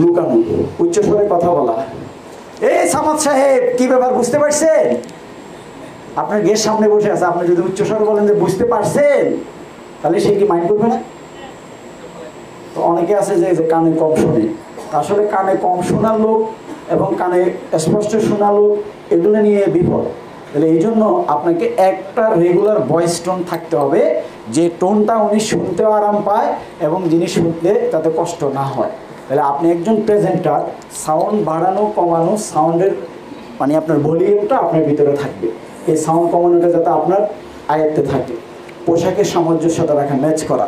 লুকানো, উচ্চস্বরে কথা বলা। এই সামাদ সাহেব কি ব্যাপার, বুঝতে পারছেন? আপনার গেস্ট সামনে বসে আছে, আপনি যদি উচ্চস্বরে বলেন যে বুঝতে পারছেন, তাহলে সে কি মাইন্ড করবে না? তো অনেকে আছে যে কানে কম শোনে, আসলে কানে কম শোনার লোক এবং কানে স্পষ্ট শোনার লোক, এগুলো নিয়ে বিপদ। তাহলে এই জন্য আপনাকে একটা রেগুলার ভয়েস টোন থাকতে হবে, যে টোনটা উনি শুনতেও আরাম পায় এবং যিনি শুনতে তাতে কষ্ট না হয়। তাহলে আপনি একজন প্রেজেন্টার, সাউন্ড বাড়ানো কমানো, সাউন্ডের মানে আপনার ভলিউমটা আপনার ভিতরে থাকবে, এই সাউন্ড কমানোটা যাতে আপনার আয়ত্তে থাকে। পোশাকের সামঞ্জস্যতা রাখা, ম্যাচ করা।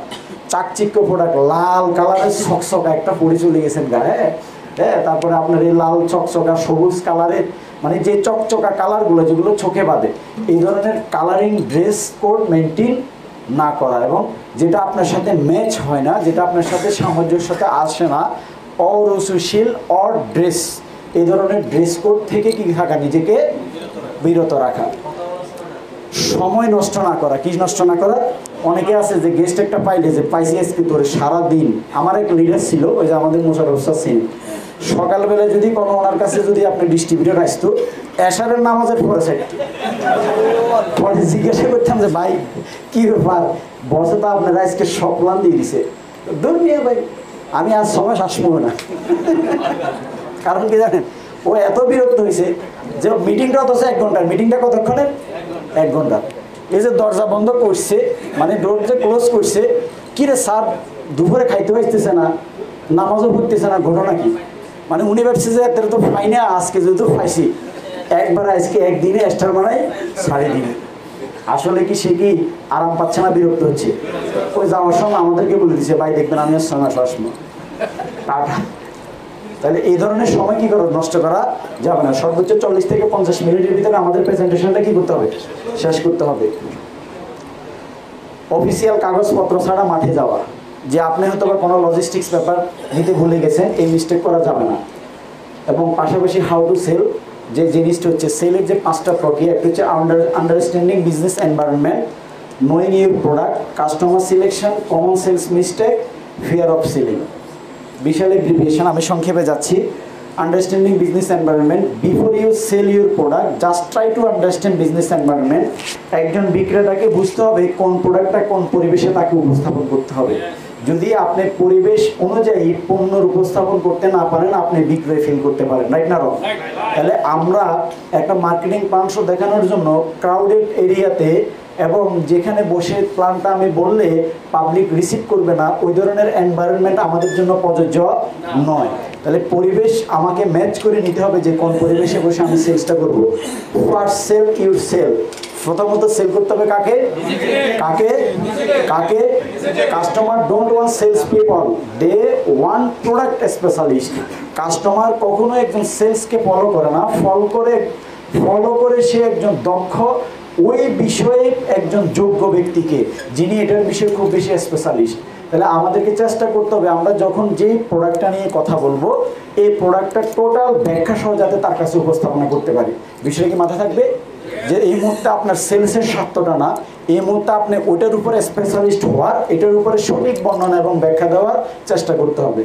চাকচিক্য প্রোডাক্ট, লাল কালারের চকচকা একটা পরে চলে গেছেন গায়ে, হ্যাঁ, তারপরে আপনার এই লাল চকচকা সবুজ কালারের, মানে যে চকচকা কালারগুলো যেগুলো চোখে বাঁধে, এই ধরনের কালারিং ড্রেস কোড মেনটেন না করা, এবং যেটা আপনার সাথে ম্যাচ হয় না, যেটা আপনার সাথে সামঞ্জস্যতা আসে না, অরুচিশীল অর ড্রেস, এই ধরনের ড্রেস কোড থেকে কি থাকা, নিজেকে বিরত রাখা। সময় নষ্ট না করা, কি নষ্ট না করা? অনেকে আছে যে গেস্ট একটা পাইলে যে পাইছি আজকে তোরে সারাদিন। আমার এক লিডার ছিল, ওই যে আমাদের মোশাররফ হোসেন, সকালবেলা যদি কোনো ওনার কাছে যদি আপনি ডিস্ট্রিবিউটর আসতো, এশারের নামাজের পরে চাইতো, পরে জিজ্ঞাসা করতাম যে ভাই কী ব্যাপার, বসে তো আপনারা আজকে সব প্ল্যান দিয়ে দিছে, দুর্মিয়া ভাই আমি আজ সময় আসবো না। কারণ কি জানেন, ও এত বিরক্ত হয়েছে যে মিটিংটা তো 1 ঘন্টার, মিটিংটা কতক্ষণের? 1 ঘন্টা। এই যে দরজা বন্ধ করছে, মানে ডোর যে ক্লোজ করছে, কিরে স্যার দুপুরে খাইতে পারতেছে না, নামাজও পড়তেছে না, ঘটনা কি? মানে উনি ভাবছে যে এত তো পাই না, আজকে যেহেতু পাইছি একবার আজকে একদিনে স্টার বানাই 3.5 দিন। আসলে কি সে কি আরাম পাচ্ছে না, বিরক্ত হচ্ছে? ওই যাওয়ার সময় আমাদেরকে বলে দিচ্ছে ভাই দেখবেন আমি আর সময় আসবো টাটা। তাহলে এই ধরনের সময় কি করো, নষ্ট করা যাবে না। সর্বোচ্চ 40 থেকে 50 মিনিটের ভিতরে আমাদের প্রেজেন্টেশনটা কি করতে হবে, শেষ করতে হবে। অফিসিয়াল কাগজপত্র ছাড়া মাঠে যাওয়া, যে আপনি হয়তো বা কোনো লজিস্টিক্স ব্যাপার নিতে ভুলে গেছেন, এই মিস্টেক করা যাবে না। এবং পাশাপাশি হাউ টু সেল, যে জিনিসটা হচ্ছে সেলের যে 5টা প্রক্রিয়া, একটা হচ্ছে understanding business environment, knowing your product, customer selection, common sales mistake, fear of selling. বিশাল এগ্রিভিয়েশন, আমি সংক্ষেপে যাচ্ছি। Understanding business environment, before you sell your product just try to understand business environment. একজন বিক্রেতাকে বুঝতে হবে কোন প্রোডাক্টটা কোন পরিবেশে তাকে উপস্থাপন করতে হবে। যদি আপনি পরিবেশ অনুযায়ী পণ্যর উপস্থাপন করতে না পারেন, আপনি বিক্রয় ফেল করতে পারেন, রাইট না রং? তাহলে আমরা একটা মার্কেটিং প্ল্যান শো দেখানোর জন্য ক্রাউডেড এরিয়াতে এবং যেখানে বসে প্ল্যানটা আমি বললে পাবলিক রিসিভ করবে না, ওই ধরনের এনভায়রনমেন্ট আমাদের জন্য প্রযোজ্য নয়। তাহলে পরিবেশ আমাকে ম্যাচ করে নিতে হবে, যে কোন পরিবেশে বসে আমি সেলসটা করবো। ফার্স্ট সেল ইউর সেল, প্রথমত সেল করতে হবে কাকে? কাকে? কাকে? Customer don't want sales people, they want product specialist. Customer কখনো একজন সেলসকে ফলো করে না, ফলো করে সে একজন দক্ষ, ওই বিষয়ে একজন যোগ্য ব্যক্তিকে, যিনি এটার বিষয়ে খুব বেশি স্পেশালিস্ট। তাহলে আমাদেরকে চেষ্টা করতে হবে আমরা যখন যেই প্রোডাক্টটা নিয়ে কথা বলবো, এই প্রোডাক্টটা টোটাল ব্যাখ্যা সহ যাতে তার কাছে উপস্থাপনা করতে পারি। বিষয়টা কি মাথায় থাকবে, যে এই মুহূর্তে আপনার সেলসের স্বার্থটা না, এই মুহূর্তে আপনি ওটার উপরে স্পেশালিস্ট হওয়ার, এটার উপরে সঠিক বর্ণনা এবং ব্যাখ্যা দেওয়ার চেষ্টা করতে হবে।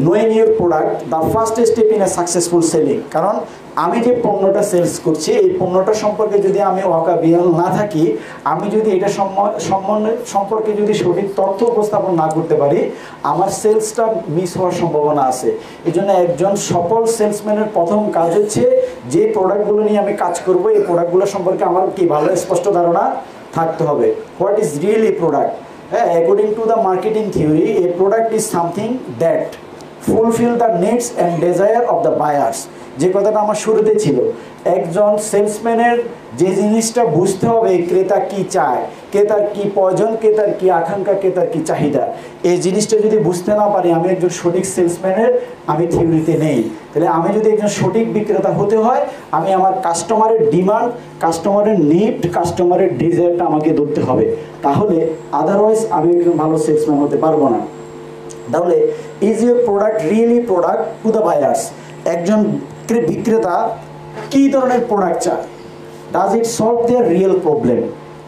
Knowing your product, the first step in a successful selling. কারণ আমি যে পণ্যটা সেলস করছি, এই পণ্যটা সম্পর্কে যদি আমি ওয়াকাবিয়াল না থাকি, আমি যদি এটা সম্পর্কে যদি সঠিক তথ্য উপস্থাপন না করতে পারি, আমার সেলসটা মিস হওয়ার সম্ভাবনা আছে। এই জন্য একজন সফল সেলসম্যানের প্রথম কাজ হচ্ছে যে প্রোডাক্টগুলো নিয়ে আমি কাজ করব, এই প্রোডাক্টগুলো সম্পর্কে আমার কি ভালো স্পষ্ট ধারণা থাকতে হবে। What is really product, According to the marketing theory, a product is something that fulfill the needs and desire of the buyers. যে কথাটা আমার শুরুতে ছিল, একজন সেলসম্যানের যে জিনিসটা বুঝতে হবে ক্রেতা কি চায়, ক্রেতার কি প্রয়োজন, ক্রেতার কি আকাঙ্ক্ষা, ক্রেতার কি চাহিদা, এই জিনিসটা যদি বুঝতে না পারি আমি একজন সঠিক সেলসম্যানের আমি থিওরিতে নেই। তাহলে আমি যদি একজন সঠিক বিক্রেতা হতে হয় আমি আমার কাস্টমারের ডিমান্ড, কাস্টমারের নিড, কাস্টমারের ডিজায়ারটা আমাকে ধরতে হবে, তাহলে আদারওয়াইজ আমি একজন ভালো সেলসম্যান হতে পারবো না। তাহলে is your product really product to the buyers? একজন বিক্রেতা কী ধরনের প্রোডাক্ট চায়? Does it solve their real problem?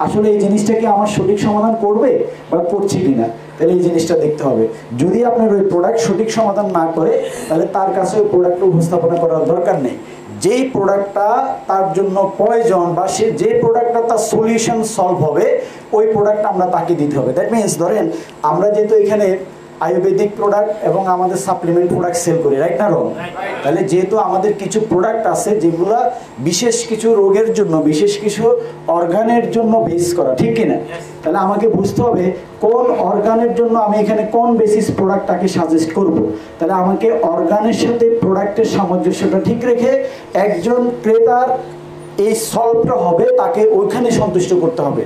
আসলে এই জিনিসটা কি আমার সঠিক সমাধান করবে বা করছে কিনা, তাহলে এই জিনিসটা দেখতে হবে। যদি আপনার ওই প্রোডাক্ট সঠিক সমাধান না করে তাহলে তার কাছে ওই প্রোডাক্টটা উপস্থাপনা করার দরকার নেই। যেই প্রোডাক্টটা তার জন্য প্রয়োজন বা সে যে প্রোডাক্টটা তার সলিউশন সলভ হবে ওই প্রোডাক্টটা আমরা তাকে দিতে হবে। দ্যাট মিনস ধরেন আমরা যেহেতু এখানে আয়ুর্বেদিক প্রোডাক্ট এবং আমাদের সাপ্লিমেন্ট প্রোডাক্ট সেল করি, রাইট না রং? তাহলে যেহেতু আমাদের কিছু প্রোডাক্ট আছে যেগুলো বিশেষ কিছু রোগের জন্য, বিশেষ কিছু অর্গানের জন্য বেস করা, ঠিক কিনা? তাহলে আমাকে বুঝতে হবে কোন অর্গানের জন্য আমি এখানে কোন বেসিস প্রোডাক্টটাকে সাজেস্ট করব। তাহলে আমাকে অর্গানের সাথে প্রোডাক্টের সামঞ্জস্যটা ঠিক রেখে একজন ক্রেতার এই সলভটা হবে তাকে ওইখানে সন্তুষ্ট করতে হবে।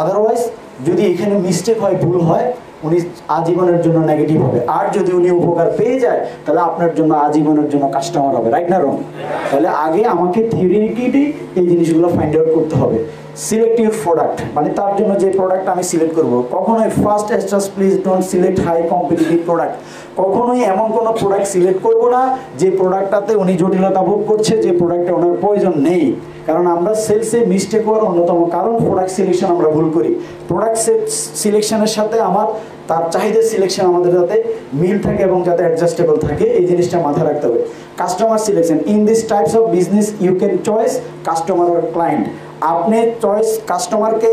আদারওয়াইজ যদি এখানে মিস্টেক হয়, ভুল হয়, উনি আজীবনের জন্য নেগেটিভ হবে। আর যদি উনি উপকার পেয়ে যায় তাহলে আপনার জন্য আজীবনের জন্য কাস্টমার হবে, রাইট না রং? তাহলে আগে আমাকে থিওরিটিক্যালি এই জিনিসগুলো ফাইন্ড আউট করতে হবে। সিলেক্টিভ প্রোডাক্ট মানে তার জন্য যে প্রোডাক্ট আমি সিলেক্ট করব, কখনোই first just please don't select high competitive product. কখনোই এমন কোনো প্রোডাক্ট সিলেক্ট করব না যে প্রোডাক্টটাতে উনি জটিলতা ভোগ করছে, যে প্রোডাক্টটা ওনার প্রয়োজন নেই। কারণ আমরা সেলসে মিস্টেক হওয়ার অন্যতম কারণ প্রোডাক্ট সিলেকশন আমরা ভুল করি। প্রোডাক্ট সিলেকশনের সাথে আমার তার চাহিদা সিলেকশন আমাদের যাতে মিল থাকে এবং যাতে অ্যাডজাস্টেবল থাকে, এই জিনিসটা মাথায় রাখতে হবে। Customer selection, in this types of business you can choice customer or client. আপনি চয়েস কাস্টমারকে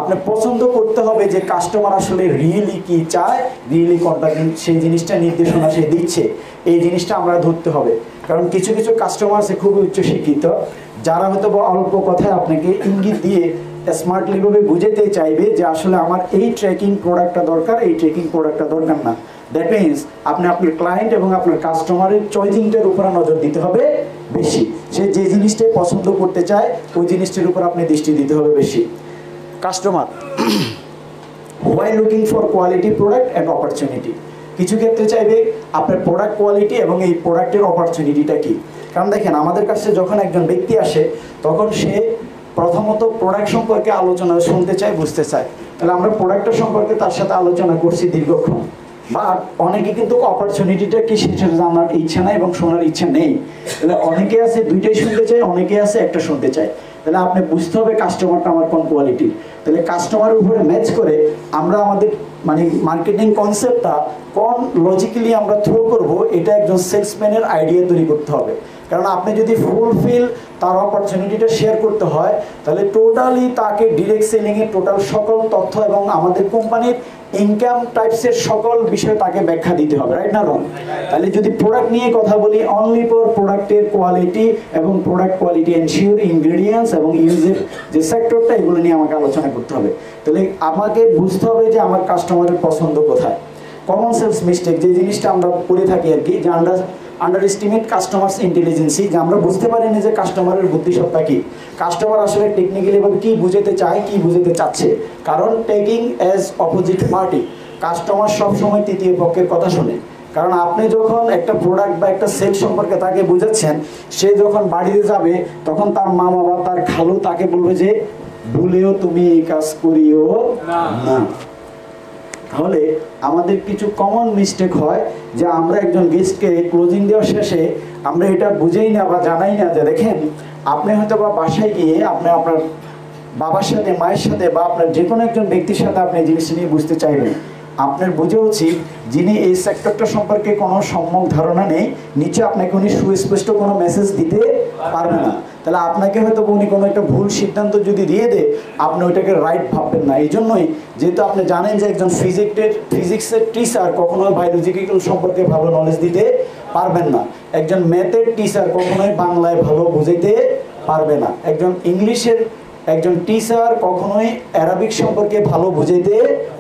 আপনি পছন্দ করতে হবে যে কাস্টমার আসলে রিয়েলি কি চায়, রিয়েলি কোনটা সেই জিনিসটা নির্দেশনা সে দিচ্ছে, এই জিনিসটা আমরা ধরতে হবে। কারণ কিছু কিছু কাস্টমার আছে খুবই উচ্চশিক্ষিত, যারা হয়তো অল্প কথায় আপনাকে ইঙ্গিত দিয়ে স্মার্টলিভাবে বুঝাতে চাইবে যে আসলে আমার এই ট্রেকিং প্রোডাক্টটা দরকার, এই ট্রেকিং প্রোডাক্টটা দরকার না। দ্যাট মিনস আপনি আপনার ক্লায়েন্ট এবং আপনার কাস্টমারের চয়েসিংটার উপরে নজর দিতে হবে বেশি। সে যে জিনিসটাই পছন্দ করতে চায় ওই জিনিসটির উপর আপনি দৃষ্টি দিতে হবে বেশি। Customer while looking for quality product and opportunity, কিছু ক্ষেত্রে চাইবে আপনার প্রোডাক্ট কোয়ালিটি এবং এই প্রোডাক্টের অপরচুনিটিটা কী। কারণ দেখেন আমাদের কাছে যখন একজন ব্যক্তি আসে তখন সে প্রথমত প্রোডাক্ট সম্পর্কে আলোচনা শুনতে চায়, বুঝতে চায়। তাহলে আমরা প্রোডাক্টের সম্পর্কে তার সাথে আলোচনা করছি দীর্ঘক্ষণ, বাট অনেকে কিন্তু অপরচুনিটিটা কি সেটা জানার ইচ্ছা নাই এবং শোনার ইচ্ছা নেই। তাহলে অনেকে আছে দুইটাই শুনতে চায়, অনেকে আছে একটা শুনতে চায়। তাহলে আপনি বুঝতে হবে কাস্টমারটা আমার কোন কোয়ালিটি। তাহলে কাস্টমারের উপরে ম্যাচ করে আমরা আমাদের মানে মার্কেটিং কনসেপ্টটা কোন লজিক্যালি আমরা থ্রো করব, এটা একজন সেলসম্যানের আইডিয়া তৈরি করতে হবে। কারণ আপনি যদি ফুলফিল তার অপরচুনিটিটা শেয়ার করতে হয় তাহলে টোটালি তাকে ডিরেক্ট সেলিংয়ের টোটাল সকল তথ্য এবং আমাদের কোম্পানির ইনকাম টাইপসের সকল বিষয়ে তাকে ব্যাখ্যা দিতে হবে, রাইট না রং? তাহলে যদি প্রোডাক্ট নিয়ে কথা বলি, অনলি ফর প্রোডাক্টের কোয়ালিটি এবং প্রোডাক্ট কোয়ালিটি এনশিওর, ইনগ্রেডিয়েন্টস এবং ইউজের যে সেক্টরটা, এগুলো নিয়ে আমাকে আলোচনা করতে হবে। তাহলে আমাকে বুঝতে হবে যে আমার কাস্টমারের পছন্দ কোথায়। কমন সেন্স মিস্টেক যে জিনিসটা আমরা করে থাকি আর কি, যে আন্ডার এস্টিমেট কাস্টমার্স ইন্টেলিজেন্সি, যে আমরা বুঝতে পারি না যে কাস্টমারের বুদ্ধিসত্তা কি, কাস্টমার আসলে টেকনিক্যালি ভাবে কি বুঝাতে চায়, কি বুঝাতে চাচ্ছে। কারণ taking as opposite party, customer সবসময় তৃতীয় পক্ষের কথা শোনে। কারণ আপনি যখন একটা প্রোডাক্ট বা একটা সেল সম্পর্কে তাকে বুঝাচ্ছেন, সে যখন বাড়িতে যাবে তখন তার মা বাবা, তার খালু তাকে বলবে যে ভুলেও তুমি এই কাজ করিও না। তাহলে আমাদের কিছু কমন মিস্টেক হয় যে আমরা একজন গেস্টকে ক্লোজিং দেওয়ার শেষে আমরা এটা বুঝেই না বা জানাই না যে দেখেন আপনি হয়তো বা বাসায় গিয়ে আপনি আপনার বাবার সাথে, মায়ের সাথে বা আপনার যে কোনো একজন ব্যক্তির সাথে আপনি এই জিনিসটা নিয়ে বুঝতে চাইবেন। আপনার বুঝে উচিত যিনি এই সেক্টরটা সম্পর্কে কোনো সম্যক ধারণা নেই, নিচে আপনাকে উনি সুস্পষ্ট কোনো মেসেজ দিতে পারবে না। তাহলে আপনাকে হয়তো উনি কোনো একটা ভুল সিদ্ধান্ত যদি দিয়ে দেয়, আপনি ওইটাকে রাইট ভাববেন না। এই জন্যই যেহেতু আপনি জানেন যে একজন ফিজিক্সের টিচার কখনোই বায়োলজিক্যাল সম্পর্কে ভালো নলেজ দিতে পারবেন না, একজন ম্যাথের টিচার কখনোই বাংলায় ভালো বুঝাইতে পারবে না, একজন ইংলিশের একজন টিচার কখনোই অ্যারাবিক সম্পর্কে ভালো বুঝাইতে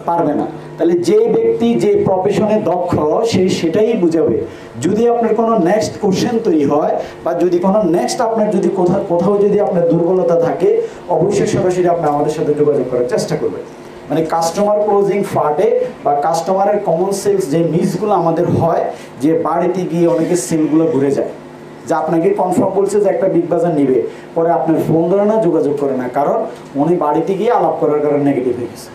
পারবে না। তাহলে যে ব্যক্তি যে প্রফেশনে দক্ষ সে সেটাই বুঝাবে। যদি আপনার কোনো নেক্সট কোশ্চেন তৈরি হয় বা যদি কোনো নেক্সট আপনার যদি কোথাও যদি আপনার দুর্বলতা থাকে, অবশ্যই সরাসরি আপনি আমাদের সাথে যোগাযোগ করার চেষ্টা করবেন। মানে কাস্টমার ক্লোজিং পার্টে বা কাস্টমারের কমন সেলস যে মিসগুলো আমাদের হয়, যে বাড়িতে গিয়ে অনেকে সেলগুলো ঘুরে যায়, যে আপনাকে কনফার্ম বলছে যে একটা বিগ বাজার নিবে, পরে আপনার ফোন ধরে না, যোগাযোগ করে না, কারণ উনি বাড়িতে গিয়ে আলাপ করার কারণে নেগেটিভ হয়ে গেছে।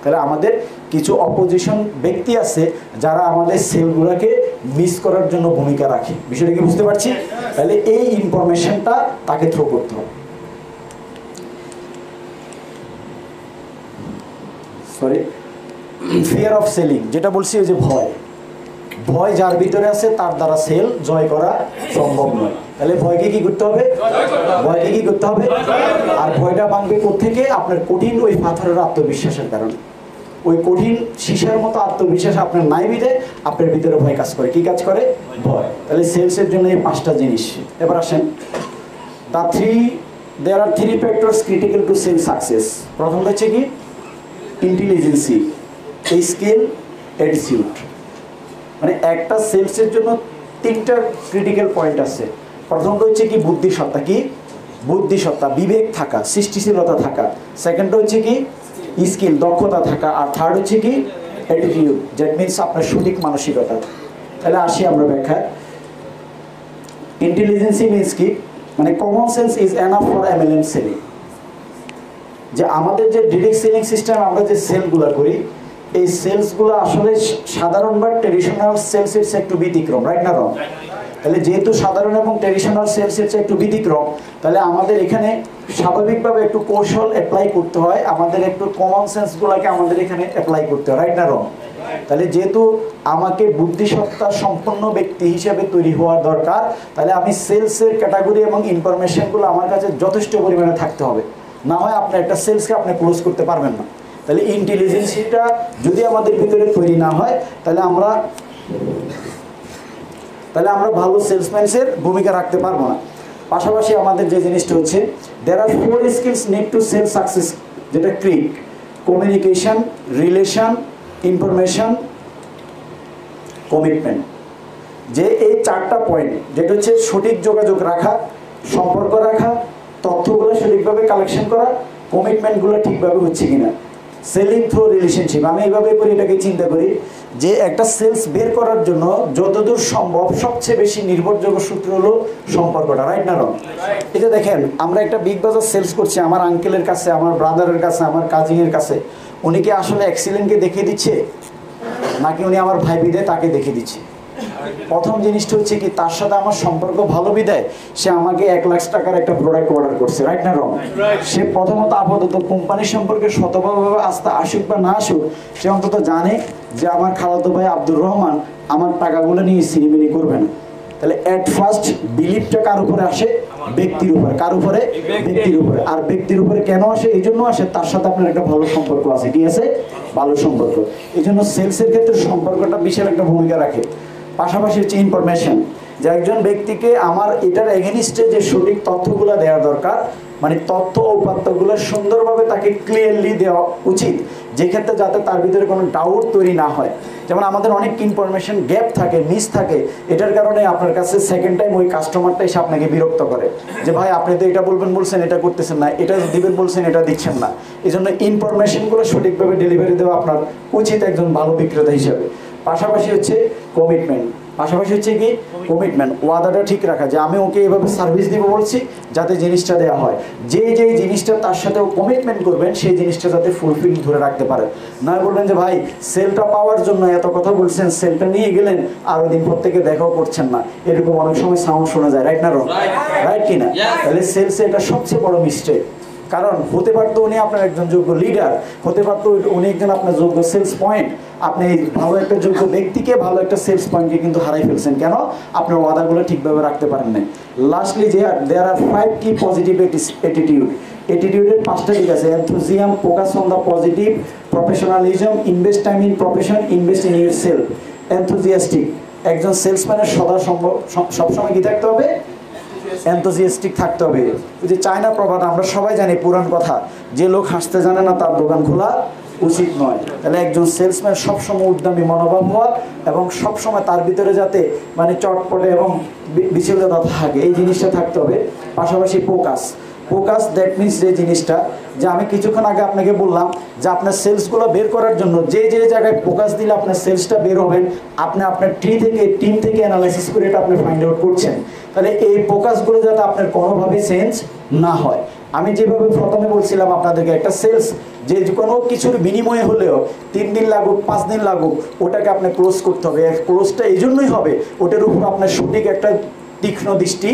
তাহলে আমাদের কিছু অপোজিশন ব্যক্তি আছে যারা আমাদের সেলগুলোকে মিস করার জন্য ভূমিকা রাখে। বিষয়টা কি বুঝতে পারছি? তাহলে এই ইনফরমেশনটা তাকে থ্রো করতে হবে। সরি, ফিয়ার অফ সেলিং, যেটা বলছি ওই যে ভয়, ভয় যার ভিতরে আছে তার দ্বারা সেল জয় করা সম্ভব নয়। তাহলে ভয়কে কি করতে হবে? ভয়কে কি করতে হবে? আর ভয়টা ভাঙবে কোত্থেকে? আপনার কঠিন ওই পাথরের আত্মবিশ্বাসের কারণে। ওই কঠিন সীসার মতো আত্মবিশ্বাস আপনার নাই বিদে আপনার ভিতরে ভয় কাজ করে। কি কাজ করে? ভয়। তাহলে সেলসের জন্য এই 5টা জিনিস। এবার আসেন, there are three factors critical to sales success. প্রথম হচ্ছে কি? ইন্টেলিজেন্সি, স্কিল, অ্যাটিটিউড। মানে একটা সেলসের জন্য 3টা ক্রিটিক্যাল পয়েন্ট আছে। প্রথমটা হচ্ছে কি? বুদ্ধিসত্তা। কি? বুদ্ধিসত্তা, বিবেক থাকা, সৃষ্টিশীলতা থাকা। সেকেন্ডটা হচ্ছে কি? স্কিল, দক্ষতা থাকা। আর থার্ড হচ্ছে কি? অ্যাটিটিউড, দ্যাট মিনস আপনার সঠিক মানসিকতা। তাহলে আসি আমরা ব্যাখ্যা। ইন্টেলিজেন্সি মিনস কি? মানে common sense is enough for MLM selling. যে আমাদের যে ডিরেক্ট সেলিং সিস্টেম, আমরা যে সেলগুলো করি, এই সেলসগুলো আসলে সাধারণ বা ট্রেডিশনাল সেলসের চেয়ে একটু ব্যতিক্রম, রাইট না রং? তাহলে যেহেতু সাধারণ এবং ট্রেডিশনাল সেলসের চেয়ে একটু ব্যতিক্রম, তাহলে আমাদের এখানে স্বাভাবিকভাবে একটু কৌশল অ্যাপ্লাই করতে হয়, আমাদের একটু কমন সেন্সগুলোকে আমাদের এখানে অ্যাপ্লাই করতে হয়, রাইট না রং? তাহলে যেহেতু আমাকে বুদ্ধিসত্তা সম্পন্ন ব্যক্তি হিসেবে তৈরি হওয়ার দরকার, তাহলে আমি সেলসের ক্যাটাগরি এবং ইনফরমেশনগুলো আমার কাছে যথেষ্ট পরিমাণে থাকতে হবে, না হয় আপনি একটা সেলসকে আপনি ক্লোজ করতে পারবেন না। তাহলে ইন্টেলিজেন্সিটা যদি আমাদের ভিতরে তৈরি না হয়, তাহলে আমরা ভালো সেলসম্যানের ভূমিকা রাখতে পারবো না। পাশাপাশি আমাদের যে জিনিসটা হচ্ছে, there are 4 skills need to sell success, যেটা ক্রিক: কমিউনিকেশন, রিলেশন, ইনফরমেশন, কমিটমেন্ট। যে এই 4টা পয়েন্ট, যেটা হচ্ছে সঠিক যোগাযোগ রাখা, সম্পর্ক রাখা, তথ্যগুলো সঠিকভাবে কালেকশন করা, কমিটমেন্টগুলো ঠিকভাবে হচ্ছে কিনা, সেলিং থ্রু রিলেশনশিপ। আমি এইভাবে করে এটাকে চিন্তা করি যে একটা সেলস বের করার জন্য যতদূর সম্ভব সবচেয়ে বেশি নির্ভরযোগ্য সূত্র হলো সম্পর্কটা, রাইট না রং? এটা দেখেন, আমরা একটা বিগ বাজার সেলস করছি আমার আঙ্কেলের কাছে, আমার ব্রাদারের কাছে, আমার কাজিনের কাছে। উনি কি আসলে এক্সিলেন্টকে দেখিয়ে দিচ্ছে, নাকি উনি আমার ভাই বিদায় তাকে দেখিয়ে দিচ্ছে? প্রথম জিনিসটা হচ্ছে কি, তার সাথে আমার সম্পর্ক ভালো বিদায় সে আমাকে 1 লাখ টাকার একটা প্রোডাক্ট অর্ডার করছে, রাইট না রং? সে প্রথমত আপাতত কোম্পানির সম্পর্কে শতভাবে আস্থা আসুক বা না আসুক, সে অন্তত জানে যে আমার খালাতো ভাই আব্দুর রহমান আমার টাকাগুলো নিয়ে সিনেমিনি করবে না। তাহলে এট ফার্স্ট বিলিভটা কার উপরে আসে? ব্যক্তির উপরে। কার উপরে? ব্যক্তির উপরে। আর ব্যক্তির উপরে কেন আসে? এই জন্য আসে তার সাথে আপনার একটা ভালো সম্পর্ক আছে। কি আছে? ভালো সম্পর্ক। এই জন্য সেলসের ক্ষেত্রে সম্পর্কটা বিশাল একটা ভূমিকা রাখে। পাশাপাশি হচ্ছে ইনফরমেশন, যে একজন ব্যক্তিকে আমার এটার এগেনিস্টে যে সঠিক তথ্যগুলো দেওয়া দরকার, মানে তথ্য উপাত্তগুলো সুন্দরভাবে তাকে ক্লিয়ারলি দেওয়া উচিত, যেক্ষেত্রে যাতে তার ভিতরে কোনো ডাউট তৈরি না হয়। যেমন আমাদের অনেক ইনফরমেশন গ্যাপ থাকে, মিস থাকে, এটার কারণে আপনার কাছে সেকেন্ড টাইম ওই কাস্টমারটা এসে আপনাকে বিরক্ত করে যে ভাই আপনি তো এটা বলবেন বলছেন, এটা করতেছেন না, এটা দিবেন বলছেন, এটা দিচ্ছেন না। এই জন্য ইনফরমেশনগুলো সঠিকভাবে ডেলিভারি দেওয়া আপনার উচিত একজন ভালো বিক্রেতা হিসেবে। পাশাপাশি হচ্ছে কমিটমেন্ট। পাশাপাশি হচ্ছে কি? কমিটমেন্ট, ওয়াদাটা ঠিক রাখা, যে আমি ওকে এভাবে সার্ভিস দিব বলছি যাতে জিনিসটা দেওয়া হয়। যে জিনিসটা তার সাথে কমিটমেন্ট করবেন সেই জিনিসটা যাতে ফুলফিল ধরে রাখতে পারে। নয় বলবেন যে ভাই সেলটা পাওয়ার জন্য এত কথা বলছেন, সেলটা নিয়ে গেলেন, আরও দিন পর থেকে দেখাও করছেন না, এরকম অনেক সময় সাউন্ড শোনা যায়, রাইট না রং? রাইট কিনা? তাহলে সেলসে এটা সবচেয়ে বড় মিস্টেক। কারণ হতে পারতো উনি আপনার একজন যোগ্য লিডার, হতে পারতো উনি একজন আপনার যোগ্য সেলস পয়েন্ট, আপনি ভালো একটা যোগ্য ব্যক্তিকে, ভালো একটা সেলস পয়েন্টকে কিন্তু হারাই ফেলছেন। কেন? আপনার ওয়াদাগুলো ঠিকভাবে রাখতে পারেন নাই। লাস্টলি দেয়ার আর 5 কি পজিটিভ অ্যাটিটিউড। অ্যাটিটিউডের 5টা দিক আছে: enthusiasm, focus on the positive, professionalism, invest time in profession, invest in yourself. Enthusiastic, একজন সেলসম্যানের সবসময় কি থাকতে হবে? এনথুজিয়াস্টিক থাকতে হবে। ওই যে চায়না প্রবাদ আমরা সবাই জানি, পুরান কথা, যে লোক হাসতে জানে না তার দোকান খোলা উচিত নয়। তাহলে একজন সেলসম্যান সবসময় উদ্যমী মনোভাব হওয়া এবং সবসময় তার ভিতরে যাতে মানে চটপটে এবং বিচলতা থাকে, এই জিনিসটা থাকতে হবে। পাশাপাশি ফোকাস দ্যাট মিনস যে জিনিসটা, যে আমি কিছুক্ষণ আগে আপনাকে বললাম যে আপনার সেলসগুলো বের করার জন্য যে জায়গায় ফোকাস দিলে আপনার সেলসটা বের হবেন, আপনি আপনার টিম থেকে অ্যানালাইসিস করে এটা আপনি ফাইন্ড আউট করছেন। তাহলে এই ফোকাসগুলো যাতে আপনার কোনোভাবে চেঞ্জ না হয়। আমি যেভাবে প্রথমে বলছিলাম আপনাদেরকে, একটা সেলস যে কোনো কিছুর বিনিময়ে হলেও 3 দিন লাগুক 5 দিন লাগুক ওটাকে আপনি ক্লোজ করতে হবে। ক্লোজটা এই জন্যই হবে ওটার উপর আপনার সঠিক একটা তীক্ষ্ণ দৃষ্টি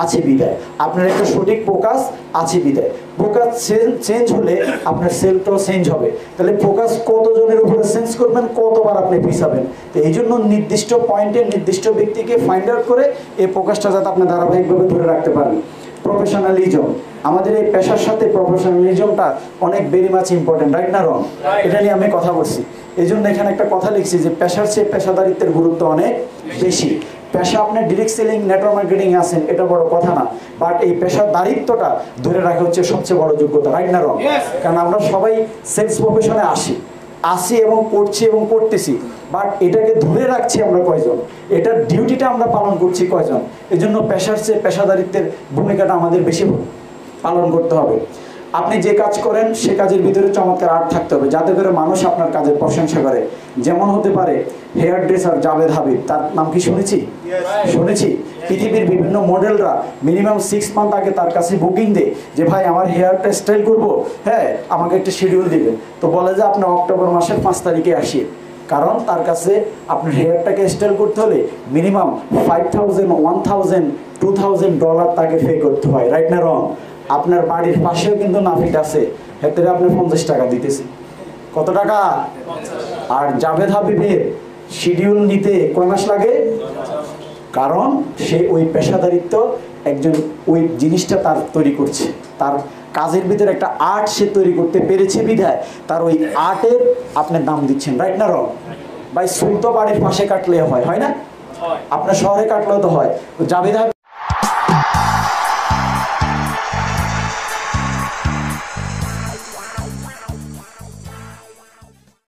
আছে বিদায়, আপনার একটা সঠিক ফোকাস আছে বিদায়। ফোকাস চেঞ্জ হলে আপনার সেলটাও চেঞ্জ হবে। তাহলে ফোকাস কতজনের উপরে চেঞ্জ করবেন, কতবার আপনি পিছাবেন। তো এই জন্য নির্দিষ্ট পয়েন্টে নির্দিষ্ট ব্যক্তিকে ফাইন্ড আউট করে এই ফোকাসটা যাতে আপনি ধারাবাহিকভাবে ধরে রাখতে পারেন। প্রফেশনালিজম, আমাদের এই পেশার সাথে প্রফেশনালিজমটা অনেক ভেরি মাচ ইম্পর্টেন্ট, রাইট না রং? এটা নিয়ে আমি কথা বলছি। এই জন্য এখানে একটা কথা লিখছি যে পেশার চেয়ে পেশাদারিত্বের গুরুত্ব অনেক বেশি। পেশা আপনি ডিরেক্ট সেলিং নেটওয়ার্ক মার্কেটিং আছেন, এটা বড় কথা না, বাট এই পেশাদারিত্বটা ধরে রাখা হচ্ছে সবচেয়ে বড় যোগ্যতা, রাইট না রং? কারণ আমরা সবাই সেলস প্রফেশনে আসি এবং করছি এবং করতেছি, বাট এটাকে ধরে রাখছি আমরা কয়জন, এটার ডিউটিটা আমরা পালন করছি কয়জন। এই জন্য পেশার চেয়ে পেশাদারিত্বের ভূমিকাটা আমাদের বেশি পালন করতে হবে। আপনি যে কাজ করেন সে কাজের ভিতরে চমৎকার আর্ট থাকতে হবে, যাতে করে মানুষ আপনার কাজের প্রশংসা করে। যেমন হতে পারে হেয়ার ড্রেসার জাভেদ হাবিব, তার নাম কি শুনেছি? পৃথিবীর বিভিন্ন মডেলরা মিনিমাম 6 মান্থ আগে তার কাছে বুকিং দেয় যে ভাই আমার হেয়ারটা স্টাইল করবো, হ্যাঁ আমাকে একটা শিডিউল দিবেন। তো বলে যে আপনি অক্টোবর মাসের 5 তারিখে আসিয়ে, কারণ তার কাছে আপনার হেয়ারটাকে স্টাইল করতে হলে মিনিমাম $5,000, $1,000, $2,000 তাকে পে করতে হয়, রাইট না রং? আপনার বাড়ির পাশেও কিন্তু নাফিট আছে, এতে আপনি 50 টাকা দিতেছে। কত টাকা? আর জাভেদ হাবিবের শিডিউল নিতে কয় মাস লাগে? কারণ সে ওই পেশাদারিত্ব একজন ওই জিনিসটা তার তৈরি করছে, তার কাজের ভিতরে একটা আর্ট সে তৈরি করতে পেরেছে বিধায় তার ওই আর্টের আপনি দাম দিচ্ছেন, রাইট না রং? ভাই সুলতো বাড়ির পাশে কাটলে হয় না, আপনার শহরে কাটলেও তো হয়। জাভেদ